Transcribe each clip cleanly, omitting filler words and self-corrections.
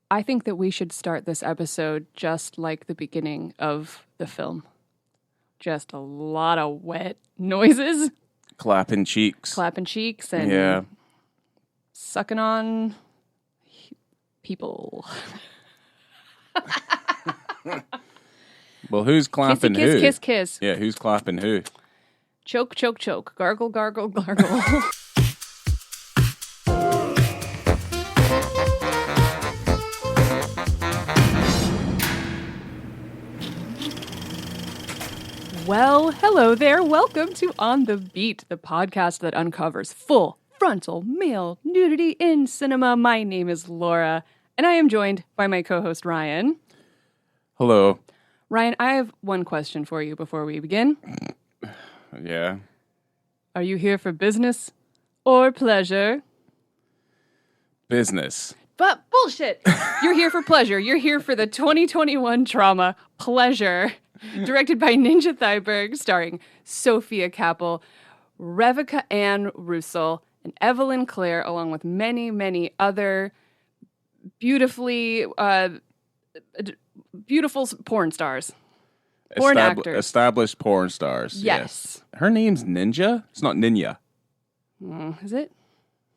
I think that we should start this episode just like the beginning of the film. Just a lot of wet noises. Clapping cheeks. And sucking on people. Well, who's clapping Kissy, who? Kiss. Yeah, who's clapping who? Choke. Gargle, gargle. Well, hello there. Welcome to On the Beat, the podcast that uncovers full frontal male nudity in cinema. My name is Laura, and I am joined by my co-host Ryan. Hello. Ryan, I have one question for you before we begin. Yeah. Are you here for business or pleasure? Business. But bullshit. You're here for pleasure. You're here for the 2021 drama Pleasure, directed by Ninja Thyberg, starring Sophia Kappel, Revika Ann Russell, and Evelyn Clare, along with many, many other beautiful porn stars. Porn actors. Established porn stars. Yes. Her name's Ninja? It's not Ninja. Is it?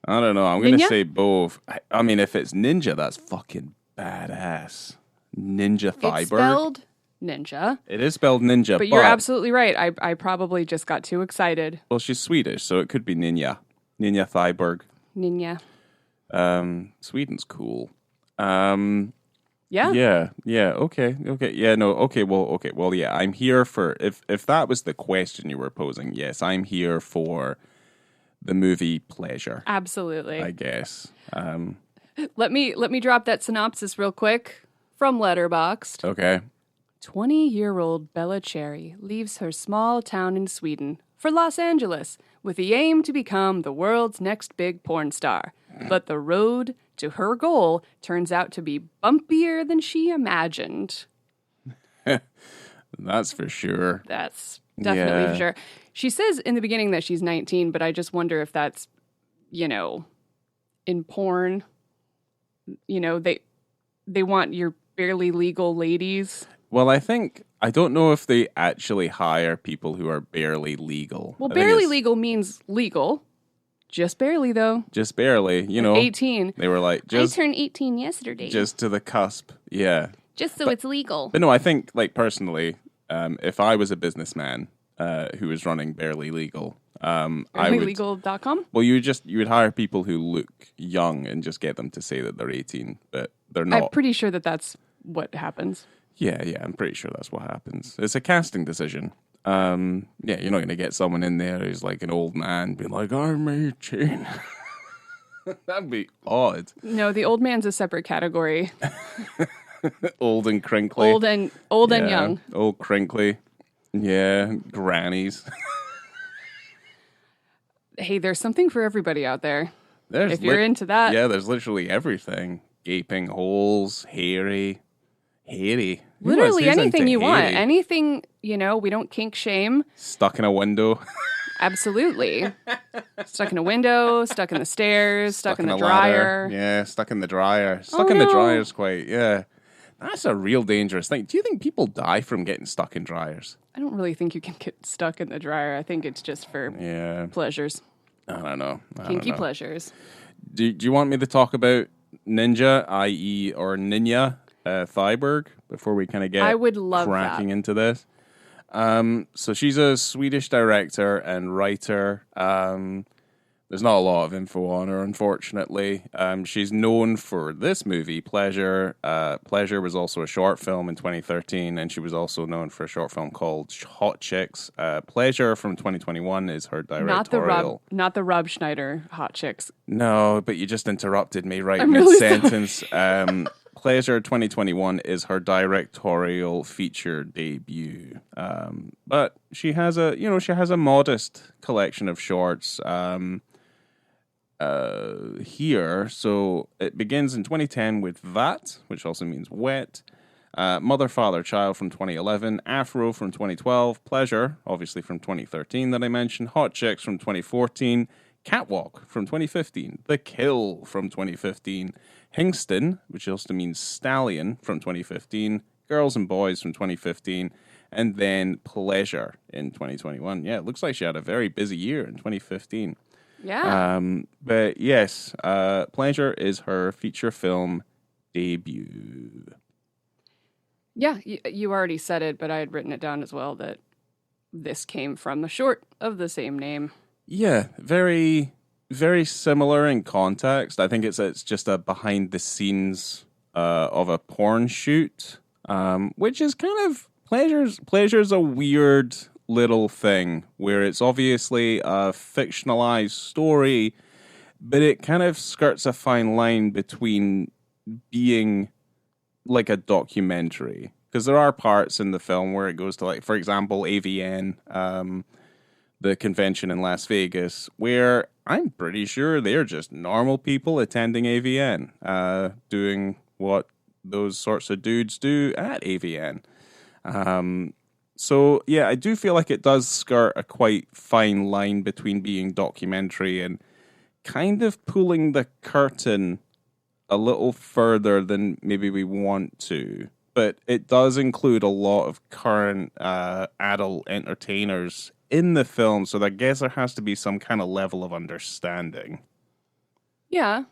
I don't know. I'm going to say both. I mean, if it's Ninja, that's fucking badass. Ninja Thyberg. It's spelled Ninja. It is spelled Ninja, but you're absolutely right. I probably just got too excited. Well, she's Swedish, so it could be Ninja. Ninja Thyberg. Ninja. Sweden's cool. Yeah. Yeah. Okay. Yeah. No. Okay. Well. Yeah. I'm here for if that was the question you were posing. Yes, I'm here for the movie Pleasure. Absolutely. I guess. Let me drop that synopsis real quick from Letterboxd. Okay. 20-year-old Bella Cherry leaves her small town in Sweden for Los Angeles with the aim to become the world's next big porn star. But the road to her goal turns out to be bumpier than she imagined. That's for sure. That's definitely for sure. She says in the beginning that she's 19, but I just wonder if that's, in porn, they want your barely legal ladies. Well, I don't know if they actually hire people who are barely legal. Well, barely legal means legal. Just barely, though. Just barely, 18. They were like, I turned 18 yesterday. Just to the cusp, yeah. Just so it's legal. But no, I think, personally, if I was a businessman who was running Barely Legal, I would... BarelyLegal.com? Well, you would hire people who look young and just get them to say that they're 18, but they're not. I'm pretty sure that that's what happens. Yeah, I'm pretty sure that's what happens. It's a casting decision. You're not going to get someone in there who's like an old man being like, I'm 18. That'd be odd. No, the old man's a separate category. Old and crinkly. Old and young. Old crinkly. Yeah, grannies. Hey, there's something for everybody out there. If you're into that. Yeah, there's literally everything. Gaping holes, hairy. Literally anything you want. Anything, we don't kink shame. Stuck in a window. Absolutely. Stuck in a window, stuck in the stairs, stuck in the dryer. ladder. Yeah, stuck in the dryer. Stuck in the dryer is quite, That's a real dangerous thing. Do you think people die from getting stuck in dryers? I don't really think you can get stuck in the dryer. I think it's just for pleasures. I don't know. Kinky pleasures. Do you want me to talk about Ninja, i.e. or Ninja Thyberg, before we kind of get cracking into this? So she's a Swedish director and writer. There's not a lot of info on her, unfortunately. She's known for this movie, Pleasure. Pleasure was also a short film in 2013, and she was also known for a short film called Hot Chicks. Pleasure from 2021 is her directorial. Not the Rob Schneider Hot Chicks. No, but you just interrupted me right mid-sentence. Pleasure 2021 is her directorial feature debut. But she has a modest collection of shorts. Here. So it begins in 2010 with VAT, which also means wet. Mother, Father, Child from 2011. Afro from 2012. Pleasure, obviously from 2013 that I mentioned. Hot Chicks from 2014. Catwalk from 2015, The Kill from 2015, Hingston, which also means stallion, from 2015, Girls and Boys from 2015, and then Pleasure in 2021. Yeah, it looks like she had a very busy year in 2015. Yeah. But yes, Pleasure is her feature film debut. Yeah, you already said it, but I had written it down as well that this came from the short of the same name. Yeah, very, very similar in context. I think it's just a behind the scenes of a porn shoot, which is kind of Pleasure's a weird little thing where it's obviously a fictionalized story, but it kind of skirts a fine line between being like a documentary, because there are parts in the film where it goes to, like, for example, AVN, the convention in Las Vegas, where I'm pretty sure they're just normal people attending AVN, doing what those sorts of dudes do at AVN. So yeah, I do feel like it does skirt a quite fine line between being documentary and kind of pulling the curtain a little further than maybe we want to. But it does include a lot of current adult entertainers in the film, so I guess there has to be some kind of level of understanding. Yeah.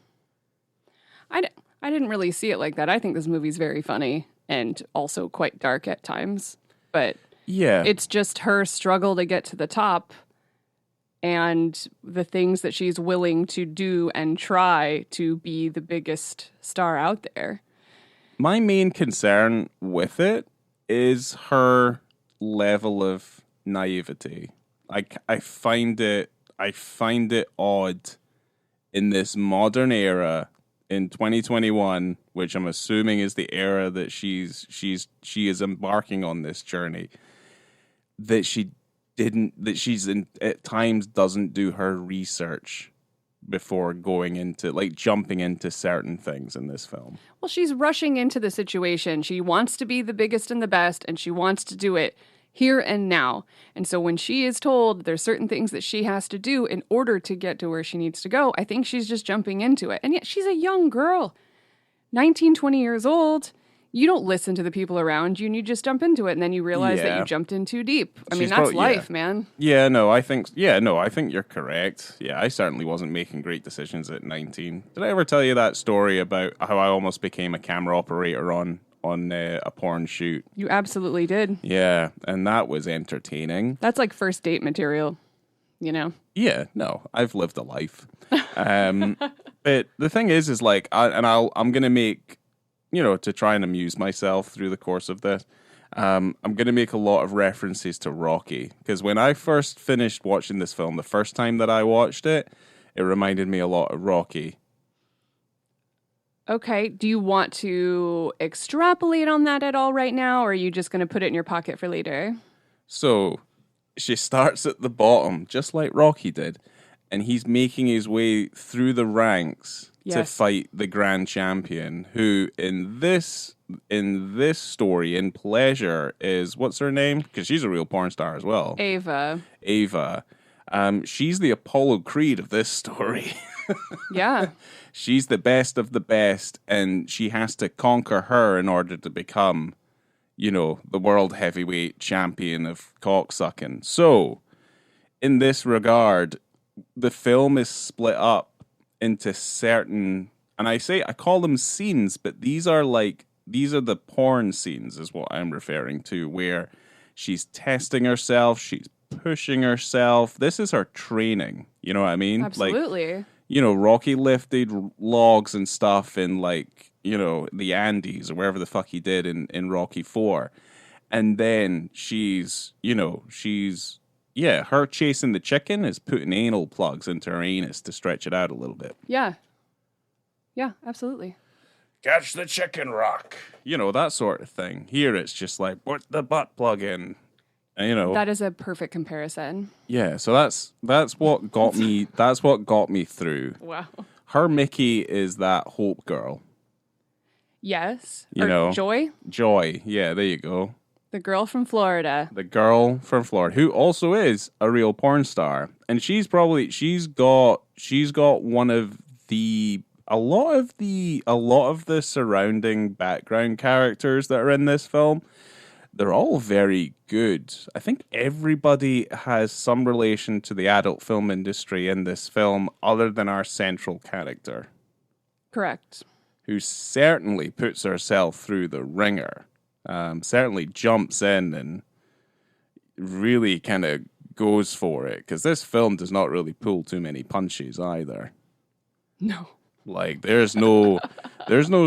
I didn't really see it like that. I think this movie's very funny and also quite dark at times. But yeah, it's just her struggle to get to the top and the things that she's willing to do and try to be the biggest star out there. My main concern with it is her level of naivety. I find it odd in this modern era in 2021, which I'm assuming is the era that she is embarking on this journey, that she's at times doesn't do her research before going into, like, jumping into certain things in this film. Well, she's rushing into the situation. She wants to be the biggest and the best, and she wants to do it here and now. And so when she is told there's certain things that she has to do in order to get to where she needs to go, I think she's just jumping into it. And yet she's a young girl, 19, 20 years old. You don't listen to the people around you and you just jump into it, and then you realize that you jumped in too deep. I mean, that's life, man. Yeah, no, I think you're correct. Yeah, I certainly wasn't making great decisions at 19. Did I ever tell you that story about how I almost became a camera operator on a porn shoot? You absolutely did. Yeah, and that was entertaining. That's like first date material, you know? Yeah, no, I've lived a life. But the thing is like, I'm going to make, to try and amuse myself through the course of this, I'm going to make a lot of references to Rocky. Because when I first finished watching this film, the first time that I watched it, it reminded me a lot of Rocky. Okay. Do you want to extrapolate on that at all right now, or are you just going to put it in your pocket for later? So she starts at the bottom, just like Rocky did, and he's making his way through the ranks to fight the grand champion, who in this story, in Pleasure, is, what's her name? Because she's a real porn star as well. Ava. She's the Apollo Creed of this story. Yeah. She's the best of the best, and she has to conquer her in order to become, the world heavyweight champion of cocksucking. So, in this regard, the film is split up into certain, and I call them scenes, but these are the porn scenes is what I'm referring to, where she's testing herself, she's pushing herself. This is her training. You know what I mean? Absolutely. Rocky lifted logs and stuff in, the Andes or wherever the fuck he did in Rocky 4. And then her chasing the chicken is putting anal plugs into her anus to stretch it out a little bit. Yeah. Yeah, absolutely. Catch the chicken, Rock. That sort of thing. Here it's just like, put the butt plug in. And, that is a perfect comparison. Yeah, so that's what got me. That's what got me through. Wow. Her Mickey is that Hope girl. Yes. Or Joy. Joy. Yeah, there you go. The girl from Florida. The girl from Florida, who also is a real porn star. And she's got one of the a lot of the surrounding background characters that are in this film. They're all very good. I think everybody has some relation to the adult film industry in this film other than our central character. Correct. Who certainly puts herself through the ringer. Certainly jumps in and really kind of goes for it. Because this film does not really pull too many punches either. No. Like, there's no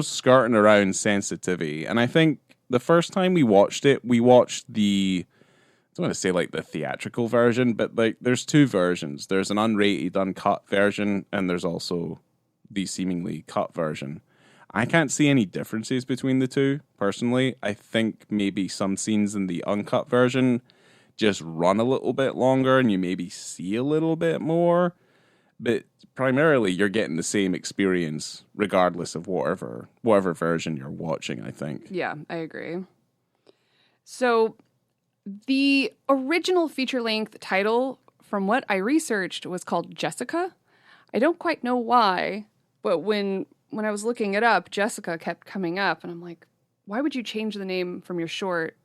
skirting around sensitivity. And I think the first time we watched it, we watched I don't want to say like the theatrical version, but like there's two versions. There's an unrated, uncut version, and there's also the seemingly cut version. I can't see any differences between the two, personally. I think maybe some scenes in the uncut version just run a little bit longer and you maybe see a little bit more. But primarily, you're getting the same experience regardless of whatever version you're watching, I think. Yeah, I agree. So the original feature-length title, from what I researched, was called Jessica. I don't quite know why, but when I was looking it up, Jessica kept coming up, and I'm like, why would you change the name from your short,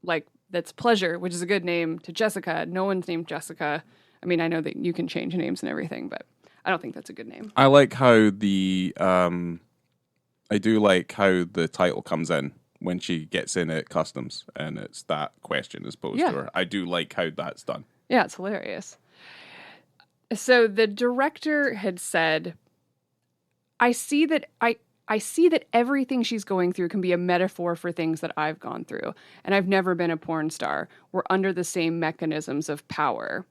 like, that's Pleasure, which is a good name, to Jessica? No one's named Jessica. I mean, I know that you can change names and everything, but I don't think that's a good name. I like how I do like how the title comes in when she gets in at customs, and it's that question as posed to her. I do like how that's done. Yeah, it's hilarious. So the director had said, I see that everything she's going through can be a metaphor for things that I've gone through. And I've never been a porn star. We're under the same mechanisms of power.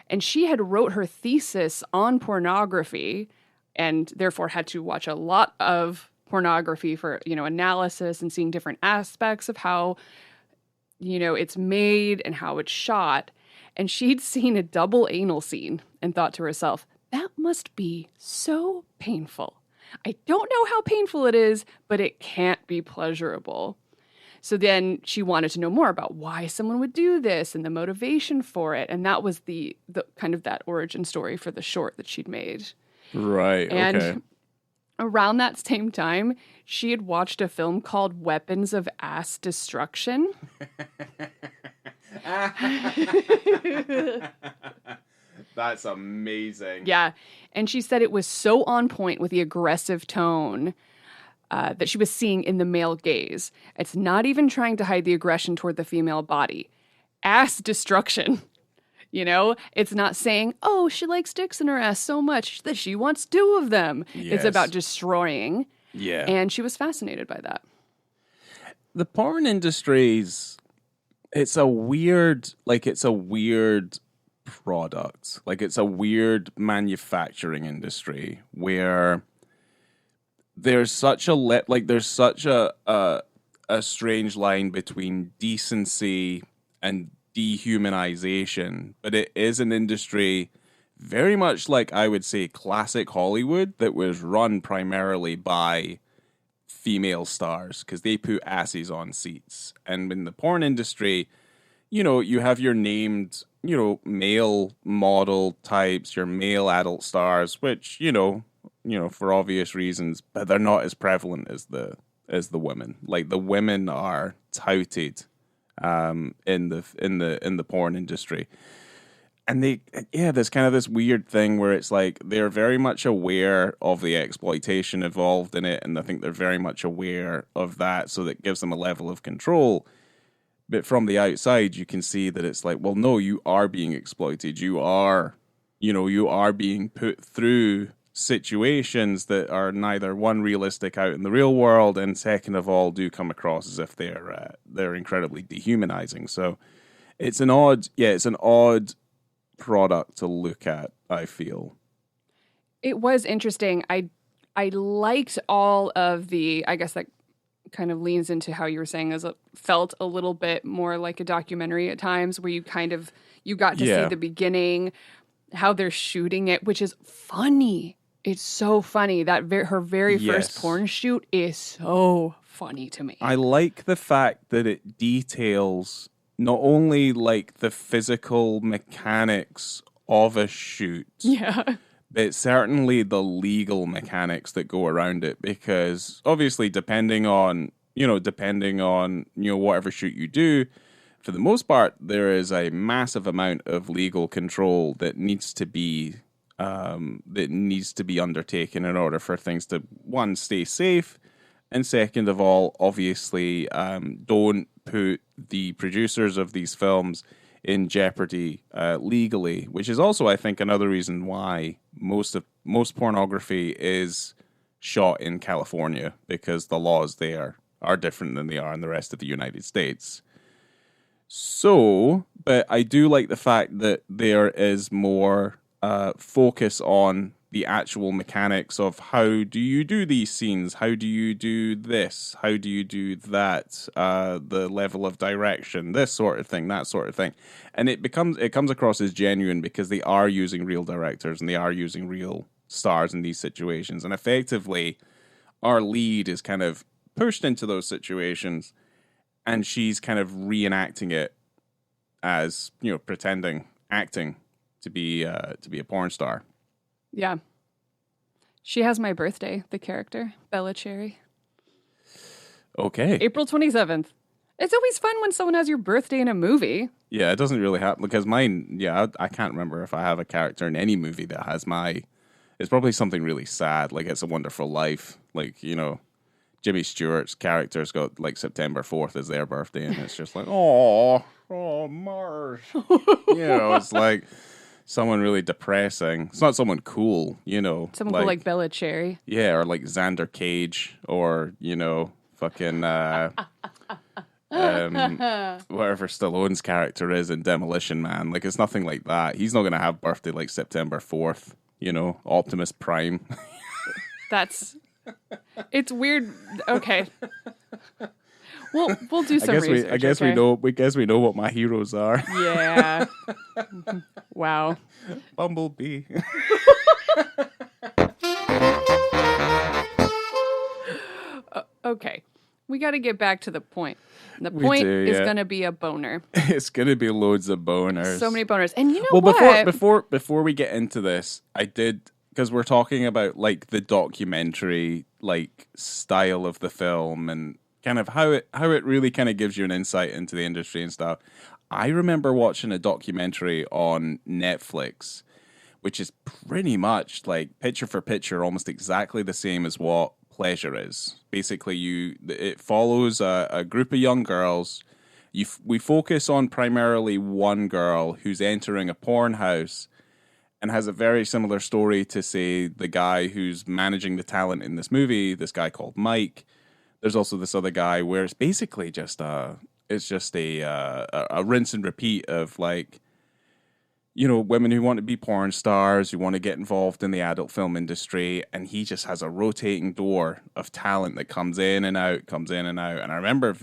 And she had wrote her thesis on pornography and therefore had to watch a lot of pornography for, analysis and seeing different aspects of how, it's made and how it's shot. And she'd seen a double anal scene and thought to herself, that must be so painful. I don't know how painful it is, but it can't be pleasurable. So then she wanted to know more about why someone would do this and the motivation for it. And that was the kind of that origin story for the short that she'd made. Right, and okay. Around that same time, she had watched a film called Weapons of Ass Destruction. That's amazing. Yeah. And she said it was so on point with the aggressive tone that she was seeing in the male gaze. It's not even trying to hide the aggression toward the female body. Ass destruction. It's not saying, oh, she likes dicks in her ass so much that she wants two of them. Yes. It's about destroying. Yeah. And she was fascinated by that. The porn industry's, it's a weird product. Like, it's a weird manufacturing industry where there's such a strange line between decency and dehumanization, but it is an industry very much like, I would say, classic Hollywood that was run primarily by female stars because they put asses on seats. And in the porn industry, you have your named, male model types, your male adult stars, which, for obvious reasons, but they're not as prevalent as the women. Like, the women are touted in the porn industry. And there's kind of this weird thing where it's like they're very much aware of the exploitation involved in it, and I think they're very much aware of that, so that gives them a level of control. But from the outside, you can see that it's like, well, no, you are being exploited. You are being put through situations that are neither, one, realistic out in the real world, and second of all, do come across as if they're incredibly dehumanizing. So it's an odd product to look at, I feel. It was interesting. I liked all of the, I guess that kind of leans into how you were saying, as it felt a little bit more like a documentary at times, where you got to see the beginning, how they're shooting it, which is funny. It's so funny that her very first porn shoot is so funny to me. I like the fact that it details not only like the physical mechanics of a shoot, but certainly the legal mechanics that go around it, because obviously depending on whatever shoot you do, for the most part, there is a massive amount of legal control that needs to be undertaken in order for things to, one, stay safe, and second of all, obviously, don't put the producers of these films in jeopardy legally, which is also, I think, another reason why most pornography is shot in California, because the laws there are different than they are in the rest of the United States. So, but I do like the fact that there is more focus on the actual mechanics of how do you do these scenes, how do you do this, how do you do that, the level of direction, this sort of thing, that sort of thing. And it comes across as genuine because they are using real directors and they are using real stars in these situations. And effectively, our lead is kind of pushed into those situations and she's kind of reenacting it as, acting to be a porn star. Yeah. She has my birthday, the character, Bella Cherry. Okay. April 27th. It's always fun when someone has your birthday in a movie. Yeah, it doesn't really happen because mine, I can't remember if I have a character in any movie that has it's probably something really sad, like It's a Wonderful Life. Like, Jimmy Stewart's character's got like September 4th as their birthday and it's just like, oh, Mars. It's like someone really depressing. It's not someone cool, Someone cool like Bella Cherry. Yeah, or like Xander Cage, or, fucking, whatever Stallone's character is in Demolition Man. Like, it's nothing like that. He's not going to have birthday like September 4th, Optimus Prime. It's weird. Okay. We'll do some research. I guess we know what my heroes are. Yeah. Wow. Bumblebee. Okay. We got to get back to the point. The point is going to be a boner. It's going to be loads of boners. So many boners. And you know what? Before we get into this, I did, because we're talking about like the documentary like style of the film and kind of how it really kind of gives you an insight into the industry and stuff. I remember watching a documentary on Netflix, which is pretty much like picture for picture, almost exactly the same as what Pleasure is. Basically, it follows a group of young girls. We focus on primarily one girl who's entering a porn house and has a very similar story to, say, the guy who's managing the talent in this movie, this guy called Mike. There's also this other guy where it's basically just a rinse and repeat of like, women who want to be porn stars, who want to get involved in the adult film industry, and he just has a rotating door of talent that comes in and out. And I remember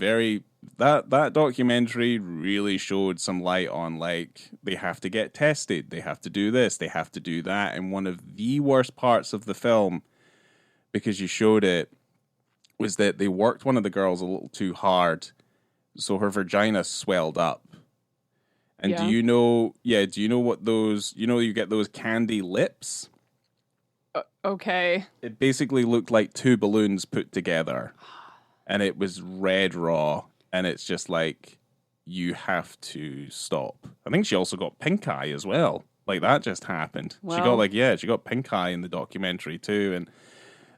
that documentary really showed some light on like they have to get tested, they have to do this, they have to do that. And one of the worst parts of the film, because you showed it, was that they worked one of the girls a little too hard, so her vagina swelled up. And do you know what those, you get those candy lips? Okay. It basically looked like two balloons put together. And it was red raw. And it's just like, you have to stop. I think she also got pink eye as well. Like, that just happened. Well, she got pink eye in the documentary too. And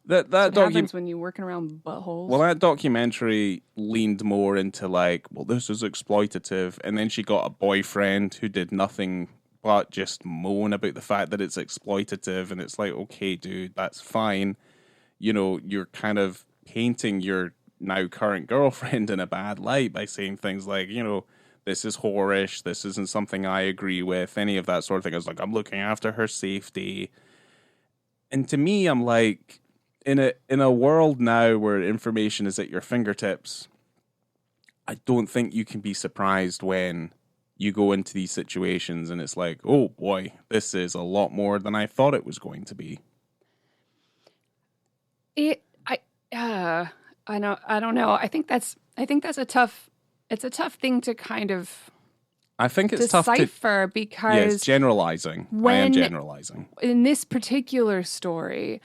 that happens when you're working around buttholes. Well, that documentary leaned more into like, well, this is exploitative, and then she got a boyfriend who did nothing but just moan about the fact that it's exploitative, and it's like, okay, dude, that's fine. You're kind of painting your now current girlfriend in a bad light by saying things like, this is whorish, this isn't something I agree with, any of that sort of thing. It's like, I'm looking after her safety. And to me, I'm like, in a world now where information is at your fingertips, I don't think you can be surprised when you go into these situations and it's like, oh boy, this is a lot more than I thought it was going to be. I don't know. I think that's a tough thing to kind of I think it's decipher tough because yeah, it's generalizing. I am generalizing. In this particular story,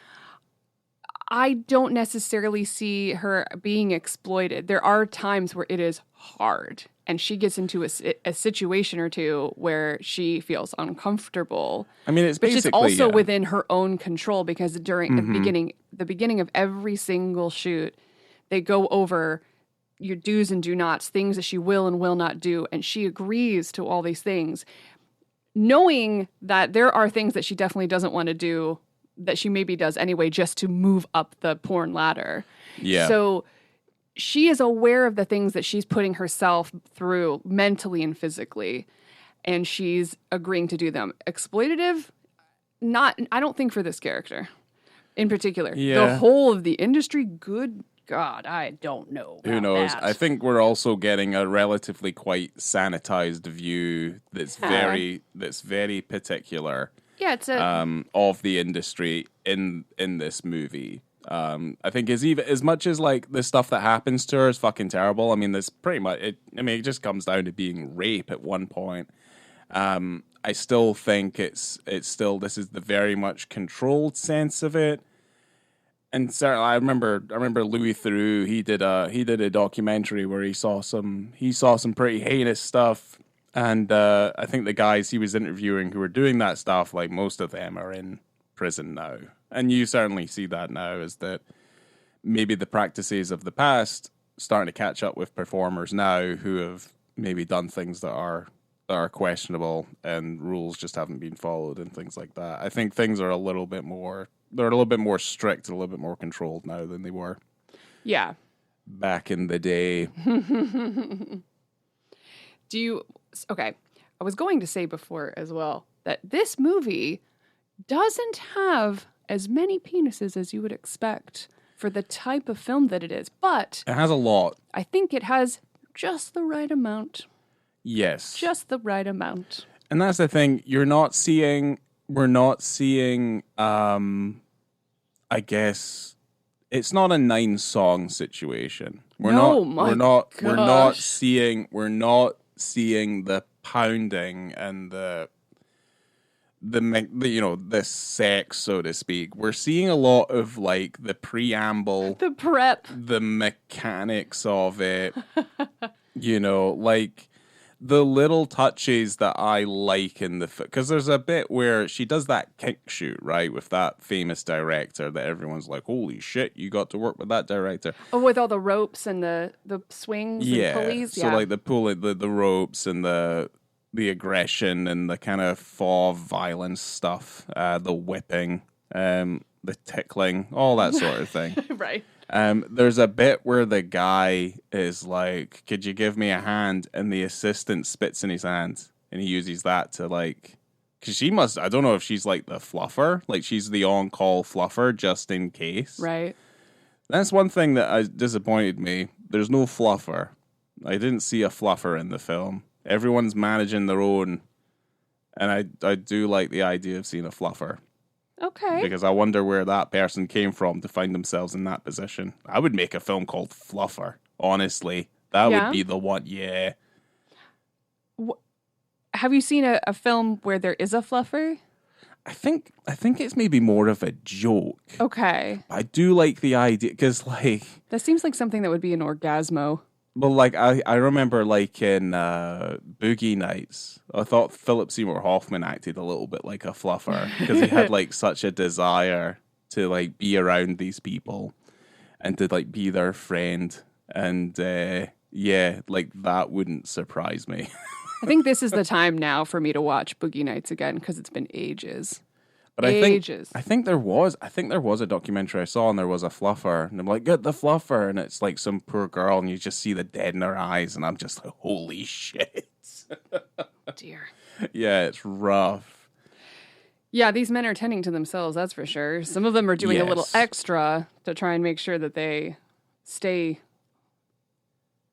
I don't necessarily see her being exploited. There are times where it is hard, and she gets into a situation or two where she feels uncomfortable. I mean, it's basically... Which is also within her own control, because during the beginning of every single shoot, they go over your do's and do nots, things that she will and will not do, and she agrees to all these things, knowing that there are things that she definitely doesn't want to do that she maybe does anyway just to move up the porn ladder. Yeah. So she is aware of the things that she's putting herself through mentally and physically, and she's agreeing to do them. Exploitative? Not, I don't think for this character in particular. Yeah. The whole of the industry, good God, I don't know. Who knows? That. I think we're also getting a relatively quite sanitized view that's very particular. Yeah, it's of the industry in this movie. I think as much as like the stuff that happens to her is fucking terrible. I mean, there's pretty much it just comes down to being rape at one point. I still think it's still, this is the very much controlled sense of it. And certainly, I remember Louis Theroux. He did a documentary where he saw some pretty heinous stuff. And I think the guys he was interviewing who were doing that stuff, like most of them are in prison now. And you certainly see that now, is that maybe the practices of the past starting to catch up with performers now who have maybe done things that are questionable and rules just haven't been followed and things like that. I think things are a little bit more strict, a little bit more controlled now than they were. Yeah. Back in the day. Okay, I was going to say before as well that this movie doesn't have as many penises as you would expect for the type of film that it is, but it has a lot. I think it has just the right amount. Yes. Just the right amount. And that's the thing, we're not seeing I guess it's not a 9-song situation. We're not seeing the pounding and the sex, so to speak. We're seeing a lot of like the preamble, the prep, the mechanics of it. Like the little touches that I like in because there's a bit where she does that kick shoot, right, with that famous director that everyone's like, holy shit, you got to work with that director. Oh, with all the ropes and the swings and pulleys? So like the ropes and the aggression and the kind of faux violence stuff, the whipping, the tickling, all that sort of thing. Right. There's a bit where the guy is like, could you give me a hand? And the assistant spits in his hand and he uses that to like, because I don't know if she's like the fluffer, like she's the on-call fluffer just in case. Right. That's one thing that disappointed me. There's no fluffer. I didn't see a fluffer in the film. Everyone's managing their own. And I do like the idea of seeing a fluffer. Okay. Because I wonder where that person came from to find themselves in that position. I would make a film called Fluffer, honestly. That would be the one, yeah. Have you seen a film where there is a fluffer? I think it's maybe more of a joke. Okay. I do like the idea, because like... That seems like something that would be an Orgasmo. Well, like, I remember, like, in Boogie Nights, I thought Philip Seymour Hoffman acted a little bit like a fluffer, because he had, like, such a desire to, like, be around these people and to, like, be their friend. And, yeah, like, that wouldn't surprise me. I think this is the time now for me to watch Boogie Nights again, because it's been ages. But I think there was a documentary I saw and there was a fluffer and I'm like, get the fluffer, and it's like some poor girl and you just see the dead in her eyes and I'm just like, holy shit. Dear. Yeah, it's rough. Yeah, these men are tending to themselves, that's for sure. Some of them are doing a little extra to try and make sure that they stay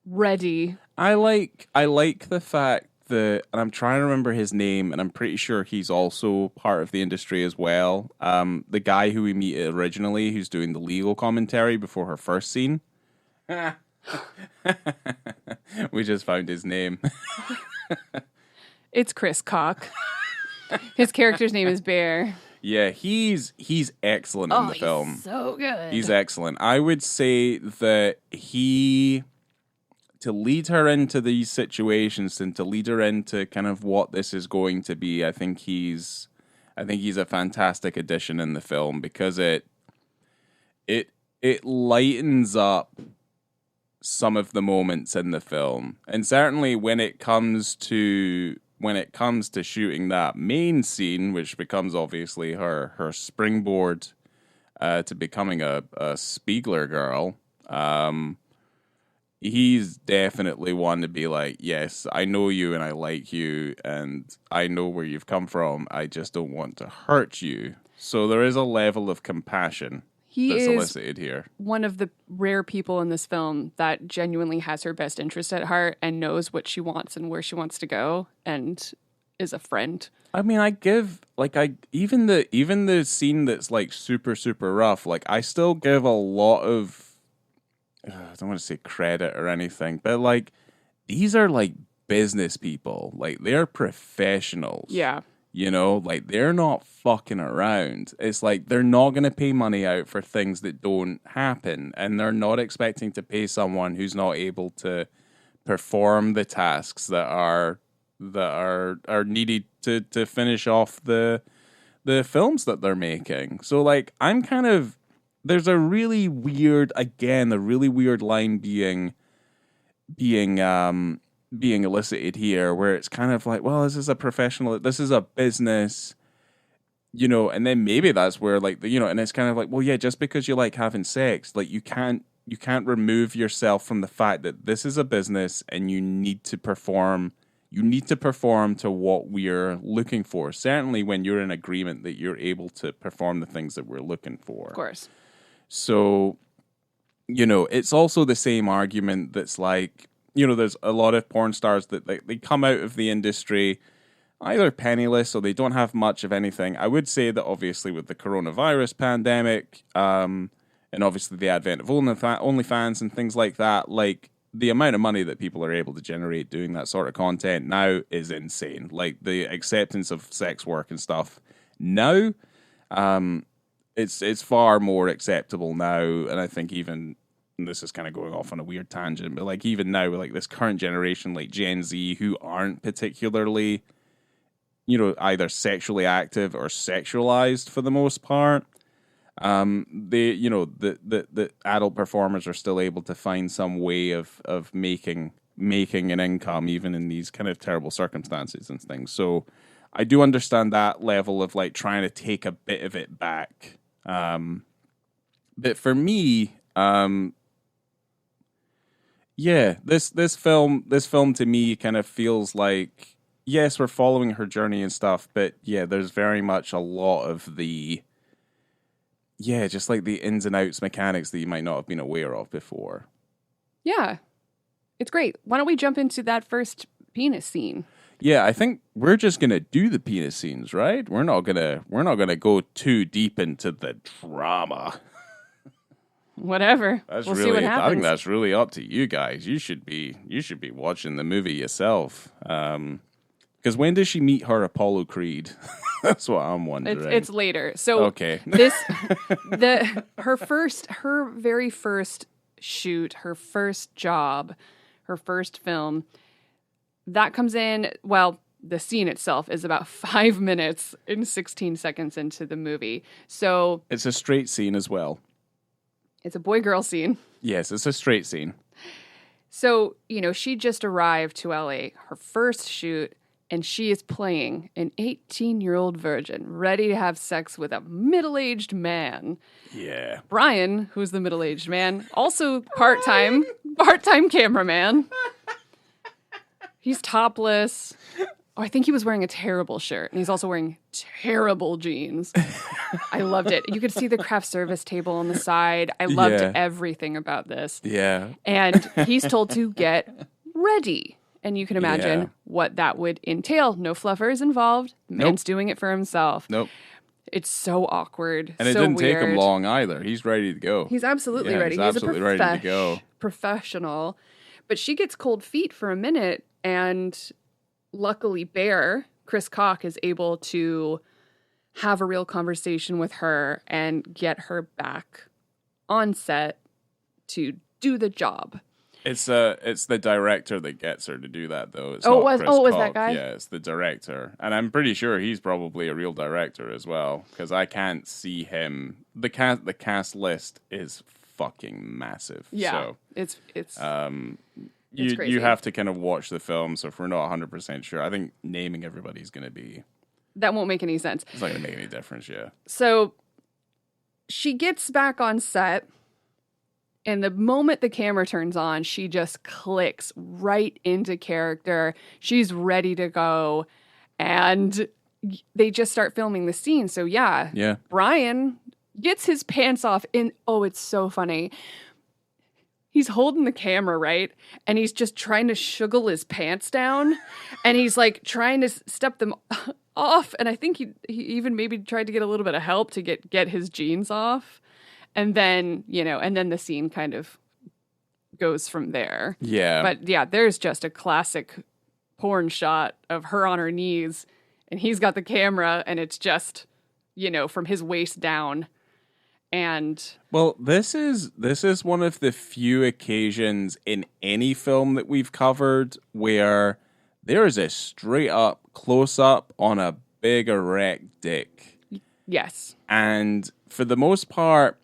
ready. I like the fact and I'm trying to remember his name, and I'm pretty sure he's also part of the industry as well. The guy who we meet originally, who's doing the legal commentary before her first scene, We just found his name. It's Chris Cock. His character's name is Bear. Yeah, he's excellent in the film. He's so good. He's excellent. I would say that to lead her into these situations and to lead her into kind of what this is going to be, I think he's a fantastic addition in the film because it lightens up some of the moments in the film. And certainly when it comes to shooting that main scene, which becomes obviously her springboard to becoming a Spiegler girl, he's definitely one to be like, yes, I know you and I like you and I know where you've come from. I just don't want to hurt you. So there is a level of compassion that's elicited here. One of the rare people in this film that genuinely has her best interest at heart and knows what she wants and where she wants to go and is a friend. I mean, even the scene that's like super, super rough, like I still give a lot of, I don't want to say credit or anything, but like these are like business people, like they're professionals. Yeah. You know, like they're not fucking around. It's like they're not going to pay money out for things that don't happen, and they're not expecting to pay someone who's not able to perform the tasks that are needed to finish off the films that they're making. So like there's a really weird line being elicited here where it's kind of like, well, this is a business, you know, and then maybe that's where like, you know, and it's kind of like, well, yeah, just because you like having sex, like you can't remove yourself from the fact that this is a business and you need to perform to what we're looking for. Certainly when you're in agreement that you're able to perform the things that we're looking for. Of course. So, you know, it's also the same argument that's like, you know, there's a lot of porn stars that they come out of the industry either penniless or they don't have much of anything. I would say that obviously with the coronavirus pandemic, and obviously the advent of OnlyFans and things like that, like the amount of money that people are able to generate doing that sort of content now is insane. Like the acceptance of sex work and stuff now, it's far more acceptable now, and I think even. And this is kind of going off on a weird tangent, but like even now with like this current generation, like Gen Z, who aren't particularly, you know, either sexually active or sexualized for the most part, you know, the adult performers are still able to find some way of making an income even in these kind of terrible circumstances and things. So I do understand that level of like trying to take a bit of it back. But for me, yeah, this film to me kind of feels like, yes, we're following her journey and stuff, but yeah, there's very much a lot of just like the ins and outs mechanics that you might not have been aware of before. Yeah. It's great. Why don't we jump into that first penis scene? Yeah, I think we're just gonna do the penis scenes, right? We're not gonna go too deep into the drama. Whatever. We'll see what happens. I think that's really up to you guys. You should be watching the movie yourself. Because when does she meet her Apollo Creed? That's what I'm wondering. It's later. So okay. Her very first shoot, her first job, her first film, that comes in. Well, the scene itself is about 5 minutes and 16 seconds into the movie. So it's a straight scene as well. It's a boy-girl scene. Yes, it's a straight scene. So, you know, she just arrived to LA, her first shoot, and she is playing an 18-year-old virgin ready to have sex with a middle-aged man. Yeah. Brian, who's the middle-aged man, also part-time cameraman. He's topless. Oh, I think he was wearing a terrible shirt, and he's also wearing terrible jeans. I loved it. You could see the craft service table on the side. I loved everything about this. Yeah. And he's told to get ready. And you can imagine what that would entail. No fluffers involved. Man's doing it for himself. Nope. It's so awkward. And it didn't take him long either. He's ready to go. He's absolutely ready. He's absolutely ready to go. professional. But she gets cold feet for a minute, and luckily Bear, Chris Cock, is able to have a real conversation with her and get her back on set to do the job. It's the director that gets her to do that, though. It's it not was Chris was Cock. that guy? Yeah, it's the director, and I'm pretty sure he's probably a real director as well, because I can't see him. The cast list is fucking massive. Yeah, so, it's crazy. You have to kind of watch the film. So if we're not 100% sure, I think naming everybody's going to be that won't make any sense. It's not going to make any difference. Yeah. So she gets back on set. And the moment the camera turns on, she just clicks right into character. She's ready to go. And they just start filming the scene. So yeah. Brian gets his pants off it's so funny. He's holding the camera, right? And he's just trying to shuggle his pants down. And he's like trying to step them off. And I think he even maybe tried to get a little bit of help to get his jeans off. And then, the scene kind of goes from there. Yeah. But yeah, there's just a classic porn shot of her on her knees, and he's got the camera, and it's just, from his waist down. And well, this is one of the few occasions in any film that we've covered where there is a straight up close up on a big erect dick. Yes. And for the most part,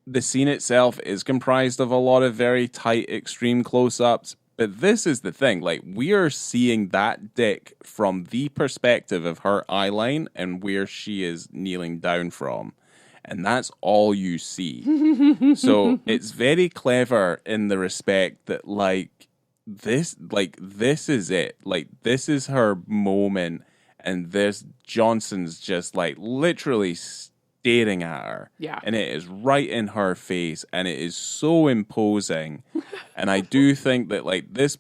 the scene itself is comprised of a lot of very tight, extreme close-ups, but this is the thing. Like, we are seeing that dick from the perspective of her eyeline and where she is kneeling down from, and that's all you see. So it's very clever in the respect that, this is it. Like, this is her moment, and this Johnson's just, literally staring at her. Yeah. And it is right in her face, and it is so imposing. And I do think that this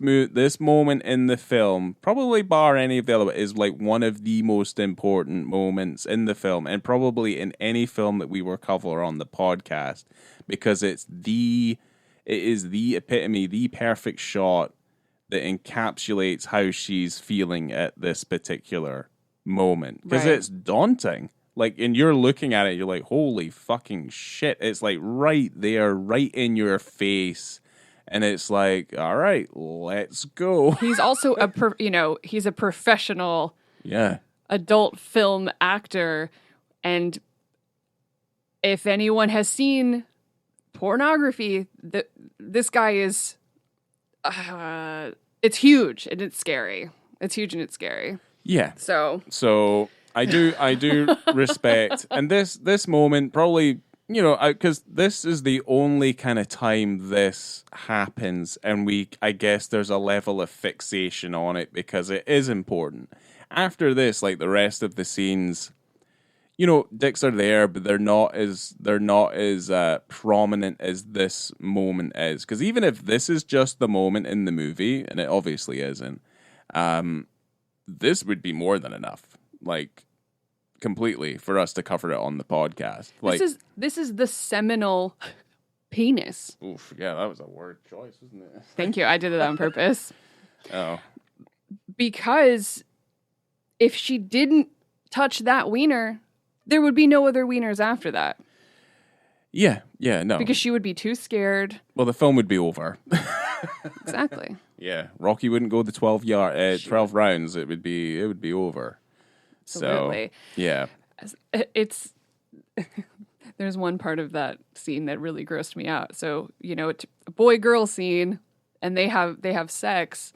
moment in the film, probably bar any of the other, is one of the most important moments in the film, and probably in any film that we will cover on the podcast, because it is the epitome, the perfect shot that encapsulates how she's feeling at this particular moment, because it's daunting. And you're looking at it, you're like, holy fucking shit. It's right there, right in your face. And it's like, all right, let's go. He's also he's a professional adult film actor. And if anyone has seen pornography, this guy is, it's huge and it's scary. It's huge and it's scary. Yeah. So I do respect, and this moment probably, because this is the only kind of time this happens, and I guess there's a level of fixation on it because it is important. After this, the rest of the scenes, dicks are there, but they're not as prominent as this moment is. Because even if this is just the moment in the movie, and it obviously isn't, this would be more than enough. Completely for us to cover it on the podcast. This is the seminal penis. Oof, yeah, that was a word choice, wasn't it? Thank you. I did it on purpose. Oh. Because if she didn't touch that wiener, there would be no other wieners after that. Yeah, no. Because she would be too scared. Well, the film would be over. Exactly. Yeah, Rocky wouldn't go the 12 rounds. It would be over. Absolutely. So, yeah. It's there's one part of that scene that really grossed me out. So, it's a boy-girl scene, and they have sex,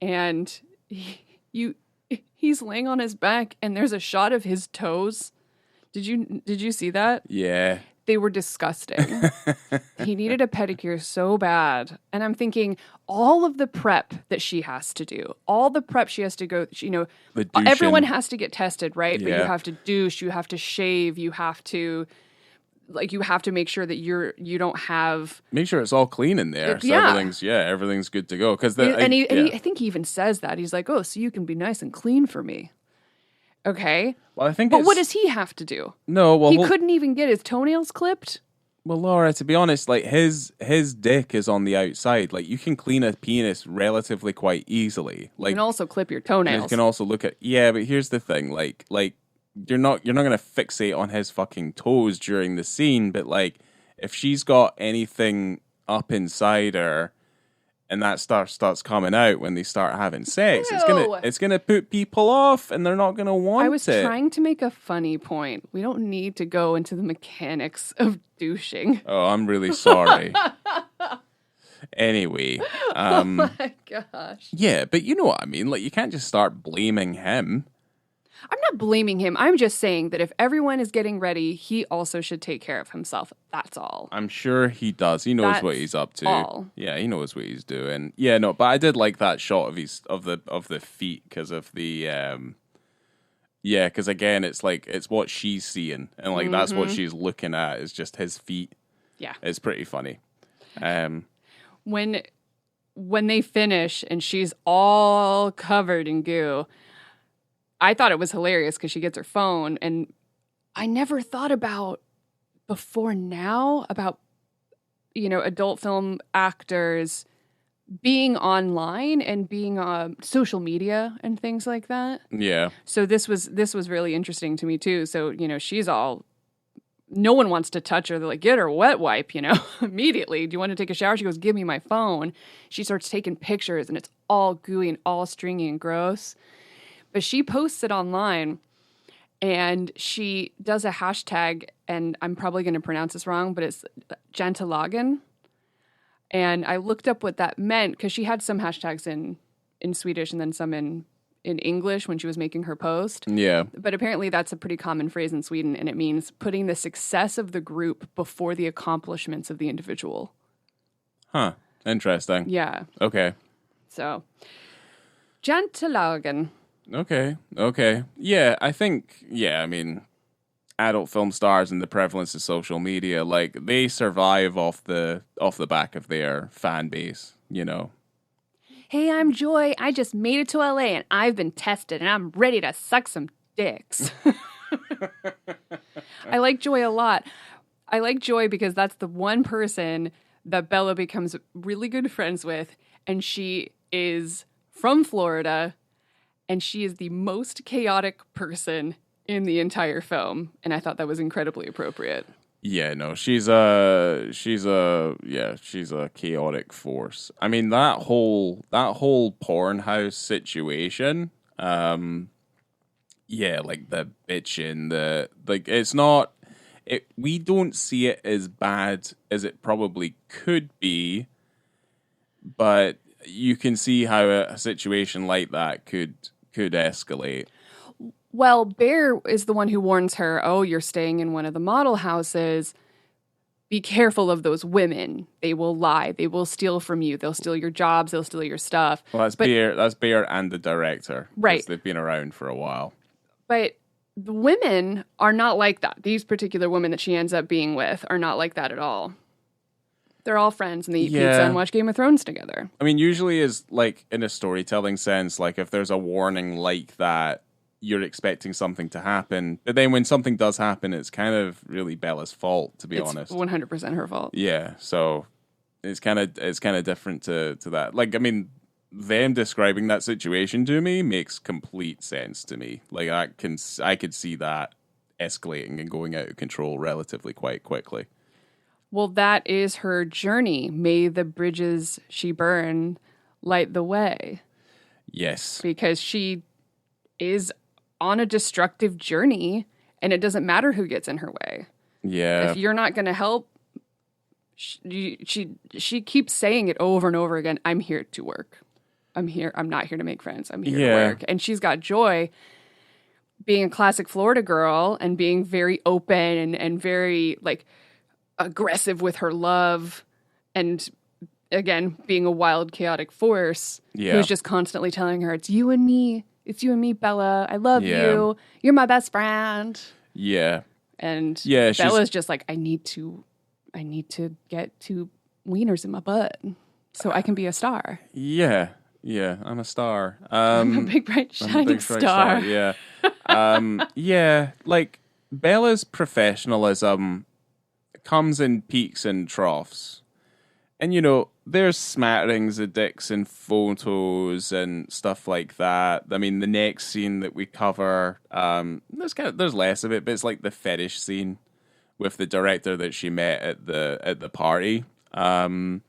and he's laying on his back, and there's a shot of his toes. Did you see that? Yeah. They were disgusting. He needed a pedicure so bad. And I'm thinking, all of the prep that she has to do, all the prep she has to go, everyone has to get tested, right? Yeah. But you have to douche, you have to shave, you have to make sure that you don't have... Make sure it's all clean in there. So everything's good to go. I think he even says that. He's like, oh, so you can be nice and clean for me. Okay. Well, I think But what does he have to do? No, well... He couldn't even get his toenails clipped? Well, Laura, to be honest, like his dick is on the outside. Like you can clean a penis relatively quite easily. Like you can also clip your toenails. You can also look at but here's the thing, like you're not gonna fixate on his fucking toes during the scene, but like if she's got anything up inside her and that stuff starts coming out when they start having sex, it's gonna put people off and they're not gonna want it. I was trying to make a funny point. We don't need to go into the mechanics of douching. Oh, I'm really sorry. Anyway. Oh my gosh. Yeah, but you know what I mean? Like you can't just start blaming him. I'm not blaming him. I'm just saying that if everyone is getting ready, he also should take care of himself. That's all. I'm sure he does. He knows what he's up to. All. Yeah, he knows what he's doing. Yeah, no, but I did like that shot of the feet because of the because again, it's like it's what she's seeing and like that's what she's looking at is just his feet. Yeah, it's pretty funny. When they finish and she's all covered in goo. I thought it was hilarious because she gets her phone, and I never thought about before now about, adult film actors being online and being on social media and things like that. Yeah. So this was really interesting to me too. So, she's all, no one wants to touch her. They're like, get her a wet wipe, immediately. Do you want to take a shower? She goes, give me my phone. She starts taking pictures and it's all gooey and all stringy and gross. But she posts it online, and she does a hashtag, and I'm probably going to pronounce this wrong, but it's Jantelagen. And I looked up what that meant, because she had some hashtags in Swedish and then some in English when she was making her post. Yeah. But apparently that's a pretty common phrase in Sweden, and it means putting the success of the group before the accomplishments of the individual. Huh. Interesting. Yeah. Okay. So, Jantelagen. Okay. Yeah, I think, I mean, adult film stars and the prevalence of social media, like, they survive off the back of their fan base, Hey, I'm Joy. I just made it to LA and I've been tested and I'm ready to suck some dicks. I like Joy a lot. I like Joy because that's the one person that Bella becomes really good friends with, and she is from Florida. And she is the most chaotic person in the entire film. And I thought that was incredibly appropriate. Yeah, no, she's a chaotic force. I mean, that whole porn house situation, like the bitching, we don't see it as bad as it probably could be, but you can see how a situation like that could escalate. Well, Bear is the one who warns her, oh, you're staying in one of the model houses. Be careful of those women. They will lie. They will steal from you. They'll steal your jobs. They'll steal your stuff. Well, that's Bear and the director. Right. They've been around for a while. But the women are not like that. These particular women that she ends up being with are not like that at all. They're all friends and they eat pizza and watch Game of Thrones together. I mean, usually is like in a storytelling sense, like if there's a warning like that, you're expecting something to happen. But then when something does happen, it's kind of really Bella's fault, to be honest. 100% her fault. Yeah, so it's kind of different to that. Like, I mean, them describing that situation to me makes complete sense to me. Like, I could see that escalating and going out of control relatively quite quickly. Well, that is her journey. May the bridges she burn light the way. Yes. Because she is on a destructive journey, and it doesn't matter who gets in her way. Yeah. If you're not going to help, she keeps saying it over and over again, I'm here to work. I'm here. I'm not here to make friends. I'm here to work. And she's got Joy being a classic Florida girl and being very open and very, like, aggressive with her love, and again being a wild chaotic force who's just constantly telling her it's you and me, Bella, I love you, you're my best friend. And Bella's just like, I need to get 2 wieners in my butt so I can be a star. I'm a star. I'm a big bright shining star. Like Bella's professionalism comes in peaks and troughs. And, there's smatterings of dicks and photos and stuff like that. I mean, the next scene that we cover, there's less of it, but it's like the fetish scene with the director that she met at the party. Everyone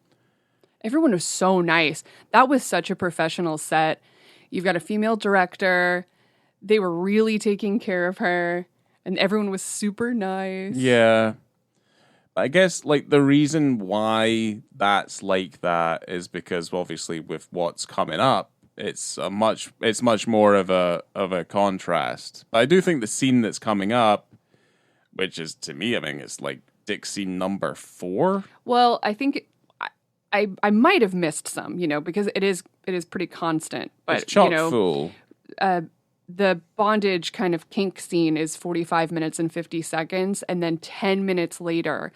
was so nice. That was such a professional set. You've got a female director. They were really taking care of her, and everyone was super nice. Yeah. I guess like the reason why that's like that is because obviously with what's coming up, it's much more of a contrast. But I do think the scene that's coming up, which is to me, I mean, it's like dick scene number 4. Well, I think I might have missed some, because it is pretty constant. But it's chock full. The bondage kind of kink scene is 45 minutes and 50 seconds. And then 10 minutes later,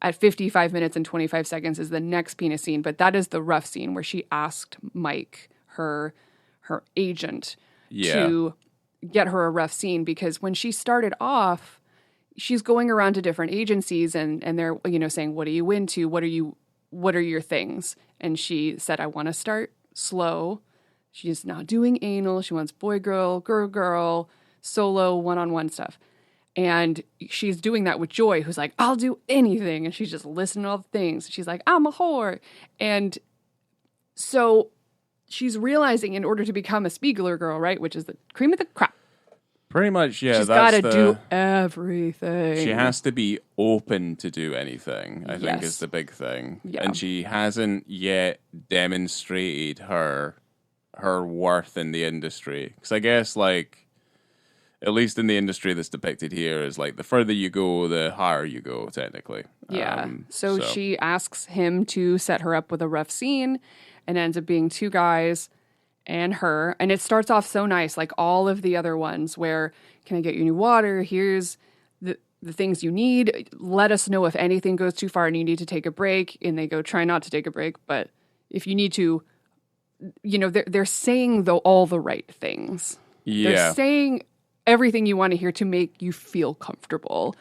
at 55 minutes and 25 seconds, is the next penis scene. But that is the rough scene where she asked Mike, her agent, to get her a rough scene. Because when she started off, she's going around to different agencies and they're, saying, what are you into? What are your things? And she said, I want to start slow. She's not doing anal. She wants boy, girl, girl, solo, one-on-one stuff. And she's doing that with Joy, who's like, I'll do anything. And she's just listening to all the things. She's like, I'm a whore. And so she's realizing in order to become a Spiegler girl, right, which is the cream of the crop. Pretty much, yeah. She's got to do everything. She has to be open to do anything, I think is the big thing. Yeah. And she hasn't yet demonstrated her worth in the industry. Because I guess, like, at least in the industry that's depicted here, is like the further you go, the higher you go, technically. Yeah. So she asks him to set her up with a rough scene, and ends up being 2 guys and her. And it starts off so nice, like all of the other ones, where, can I get you new water? Here's the things you need. Let us know if anything goes too far and you need to take a break. And they go, try not to take a break, but if you need to, they're saying all the right things. Yeah. They're saying everything you want to hear to make you feel comfortable.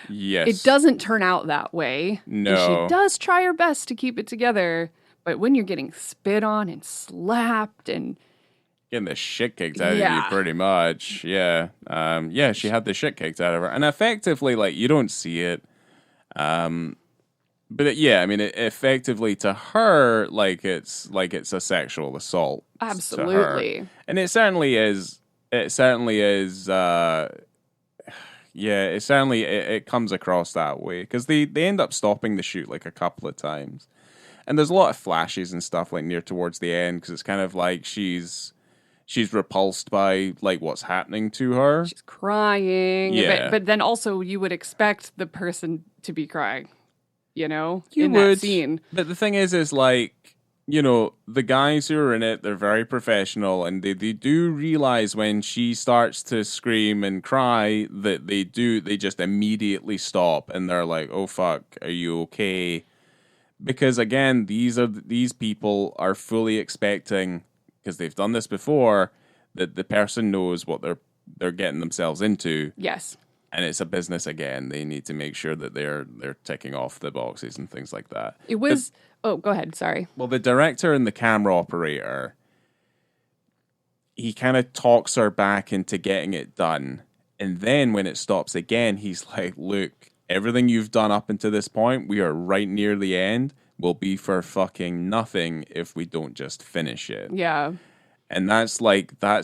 Yes. It doesn't turn out that way. No. She does try her best to keep it together, but when you're getting spit on and slapped and getting the shit kicked out of you, pretty much. Yeah. She had the shit kicked out of her. And effectively, like, you don't see it. But effectively to her, like it's a sexual assault. Absolutely. And it certainly is. It comes across that way. Because they end up stopping the shoot like a couple of times. And there's a lot of flashes and stuff like near towards the end, because it's kind of like she's repulsed by like what's happening to her. She's crying. Yeah. But then also you would expect the person to be crying, in would, that scene. But the thing is like, the guys who are in it, they're very professional, and they do realize when she starts to scream and cry that they just immediately stop and they're like, oh fuck, are you okay? Because again, these people are fully expecting, because they've done this before, that the person knows what they're getting themselves into. Yes. And it's a business again. They need to make sure that they're ticking off the boxes and things like that. It was go ahead, sorry. Well, the director and the camera operator, he kind of talks her back into getting it done. And then when it stops again, he's like, look, everything you've done up until this point, we are right near the end, will be for fucking nothing if we don't just finish it. Yeah. And that's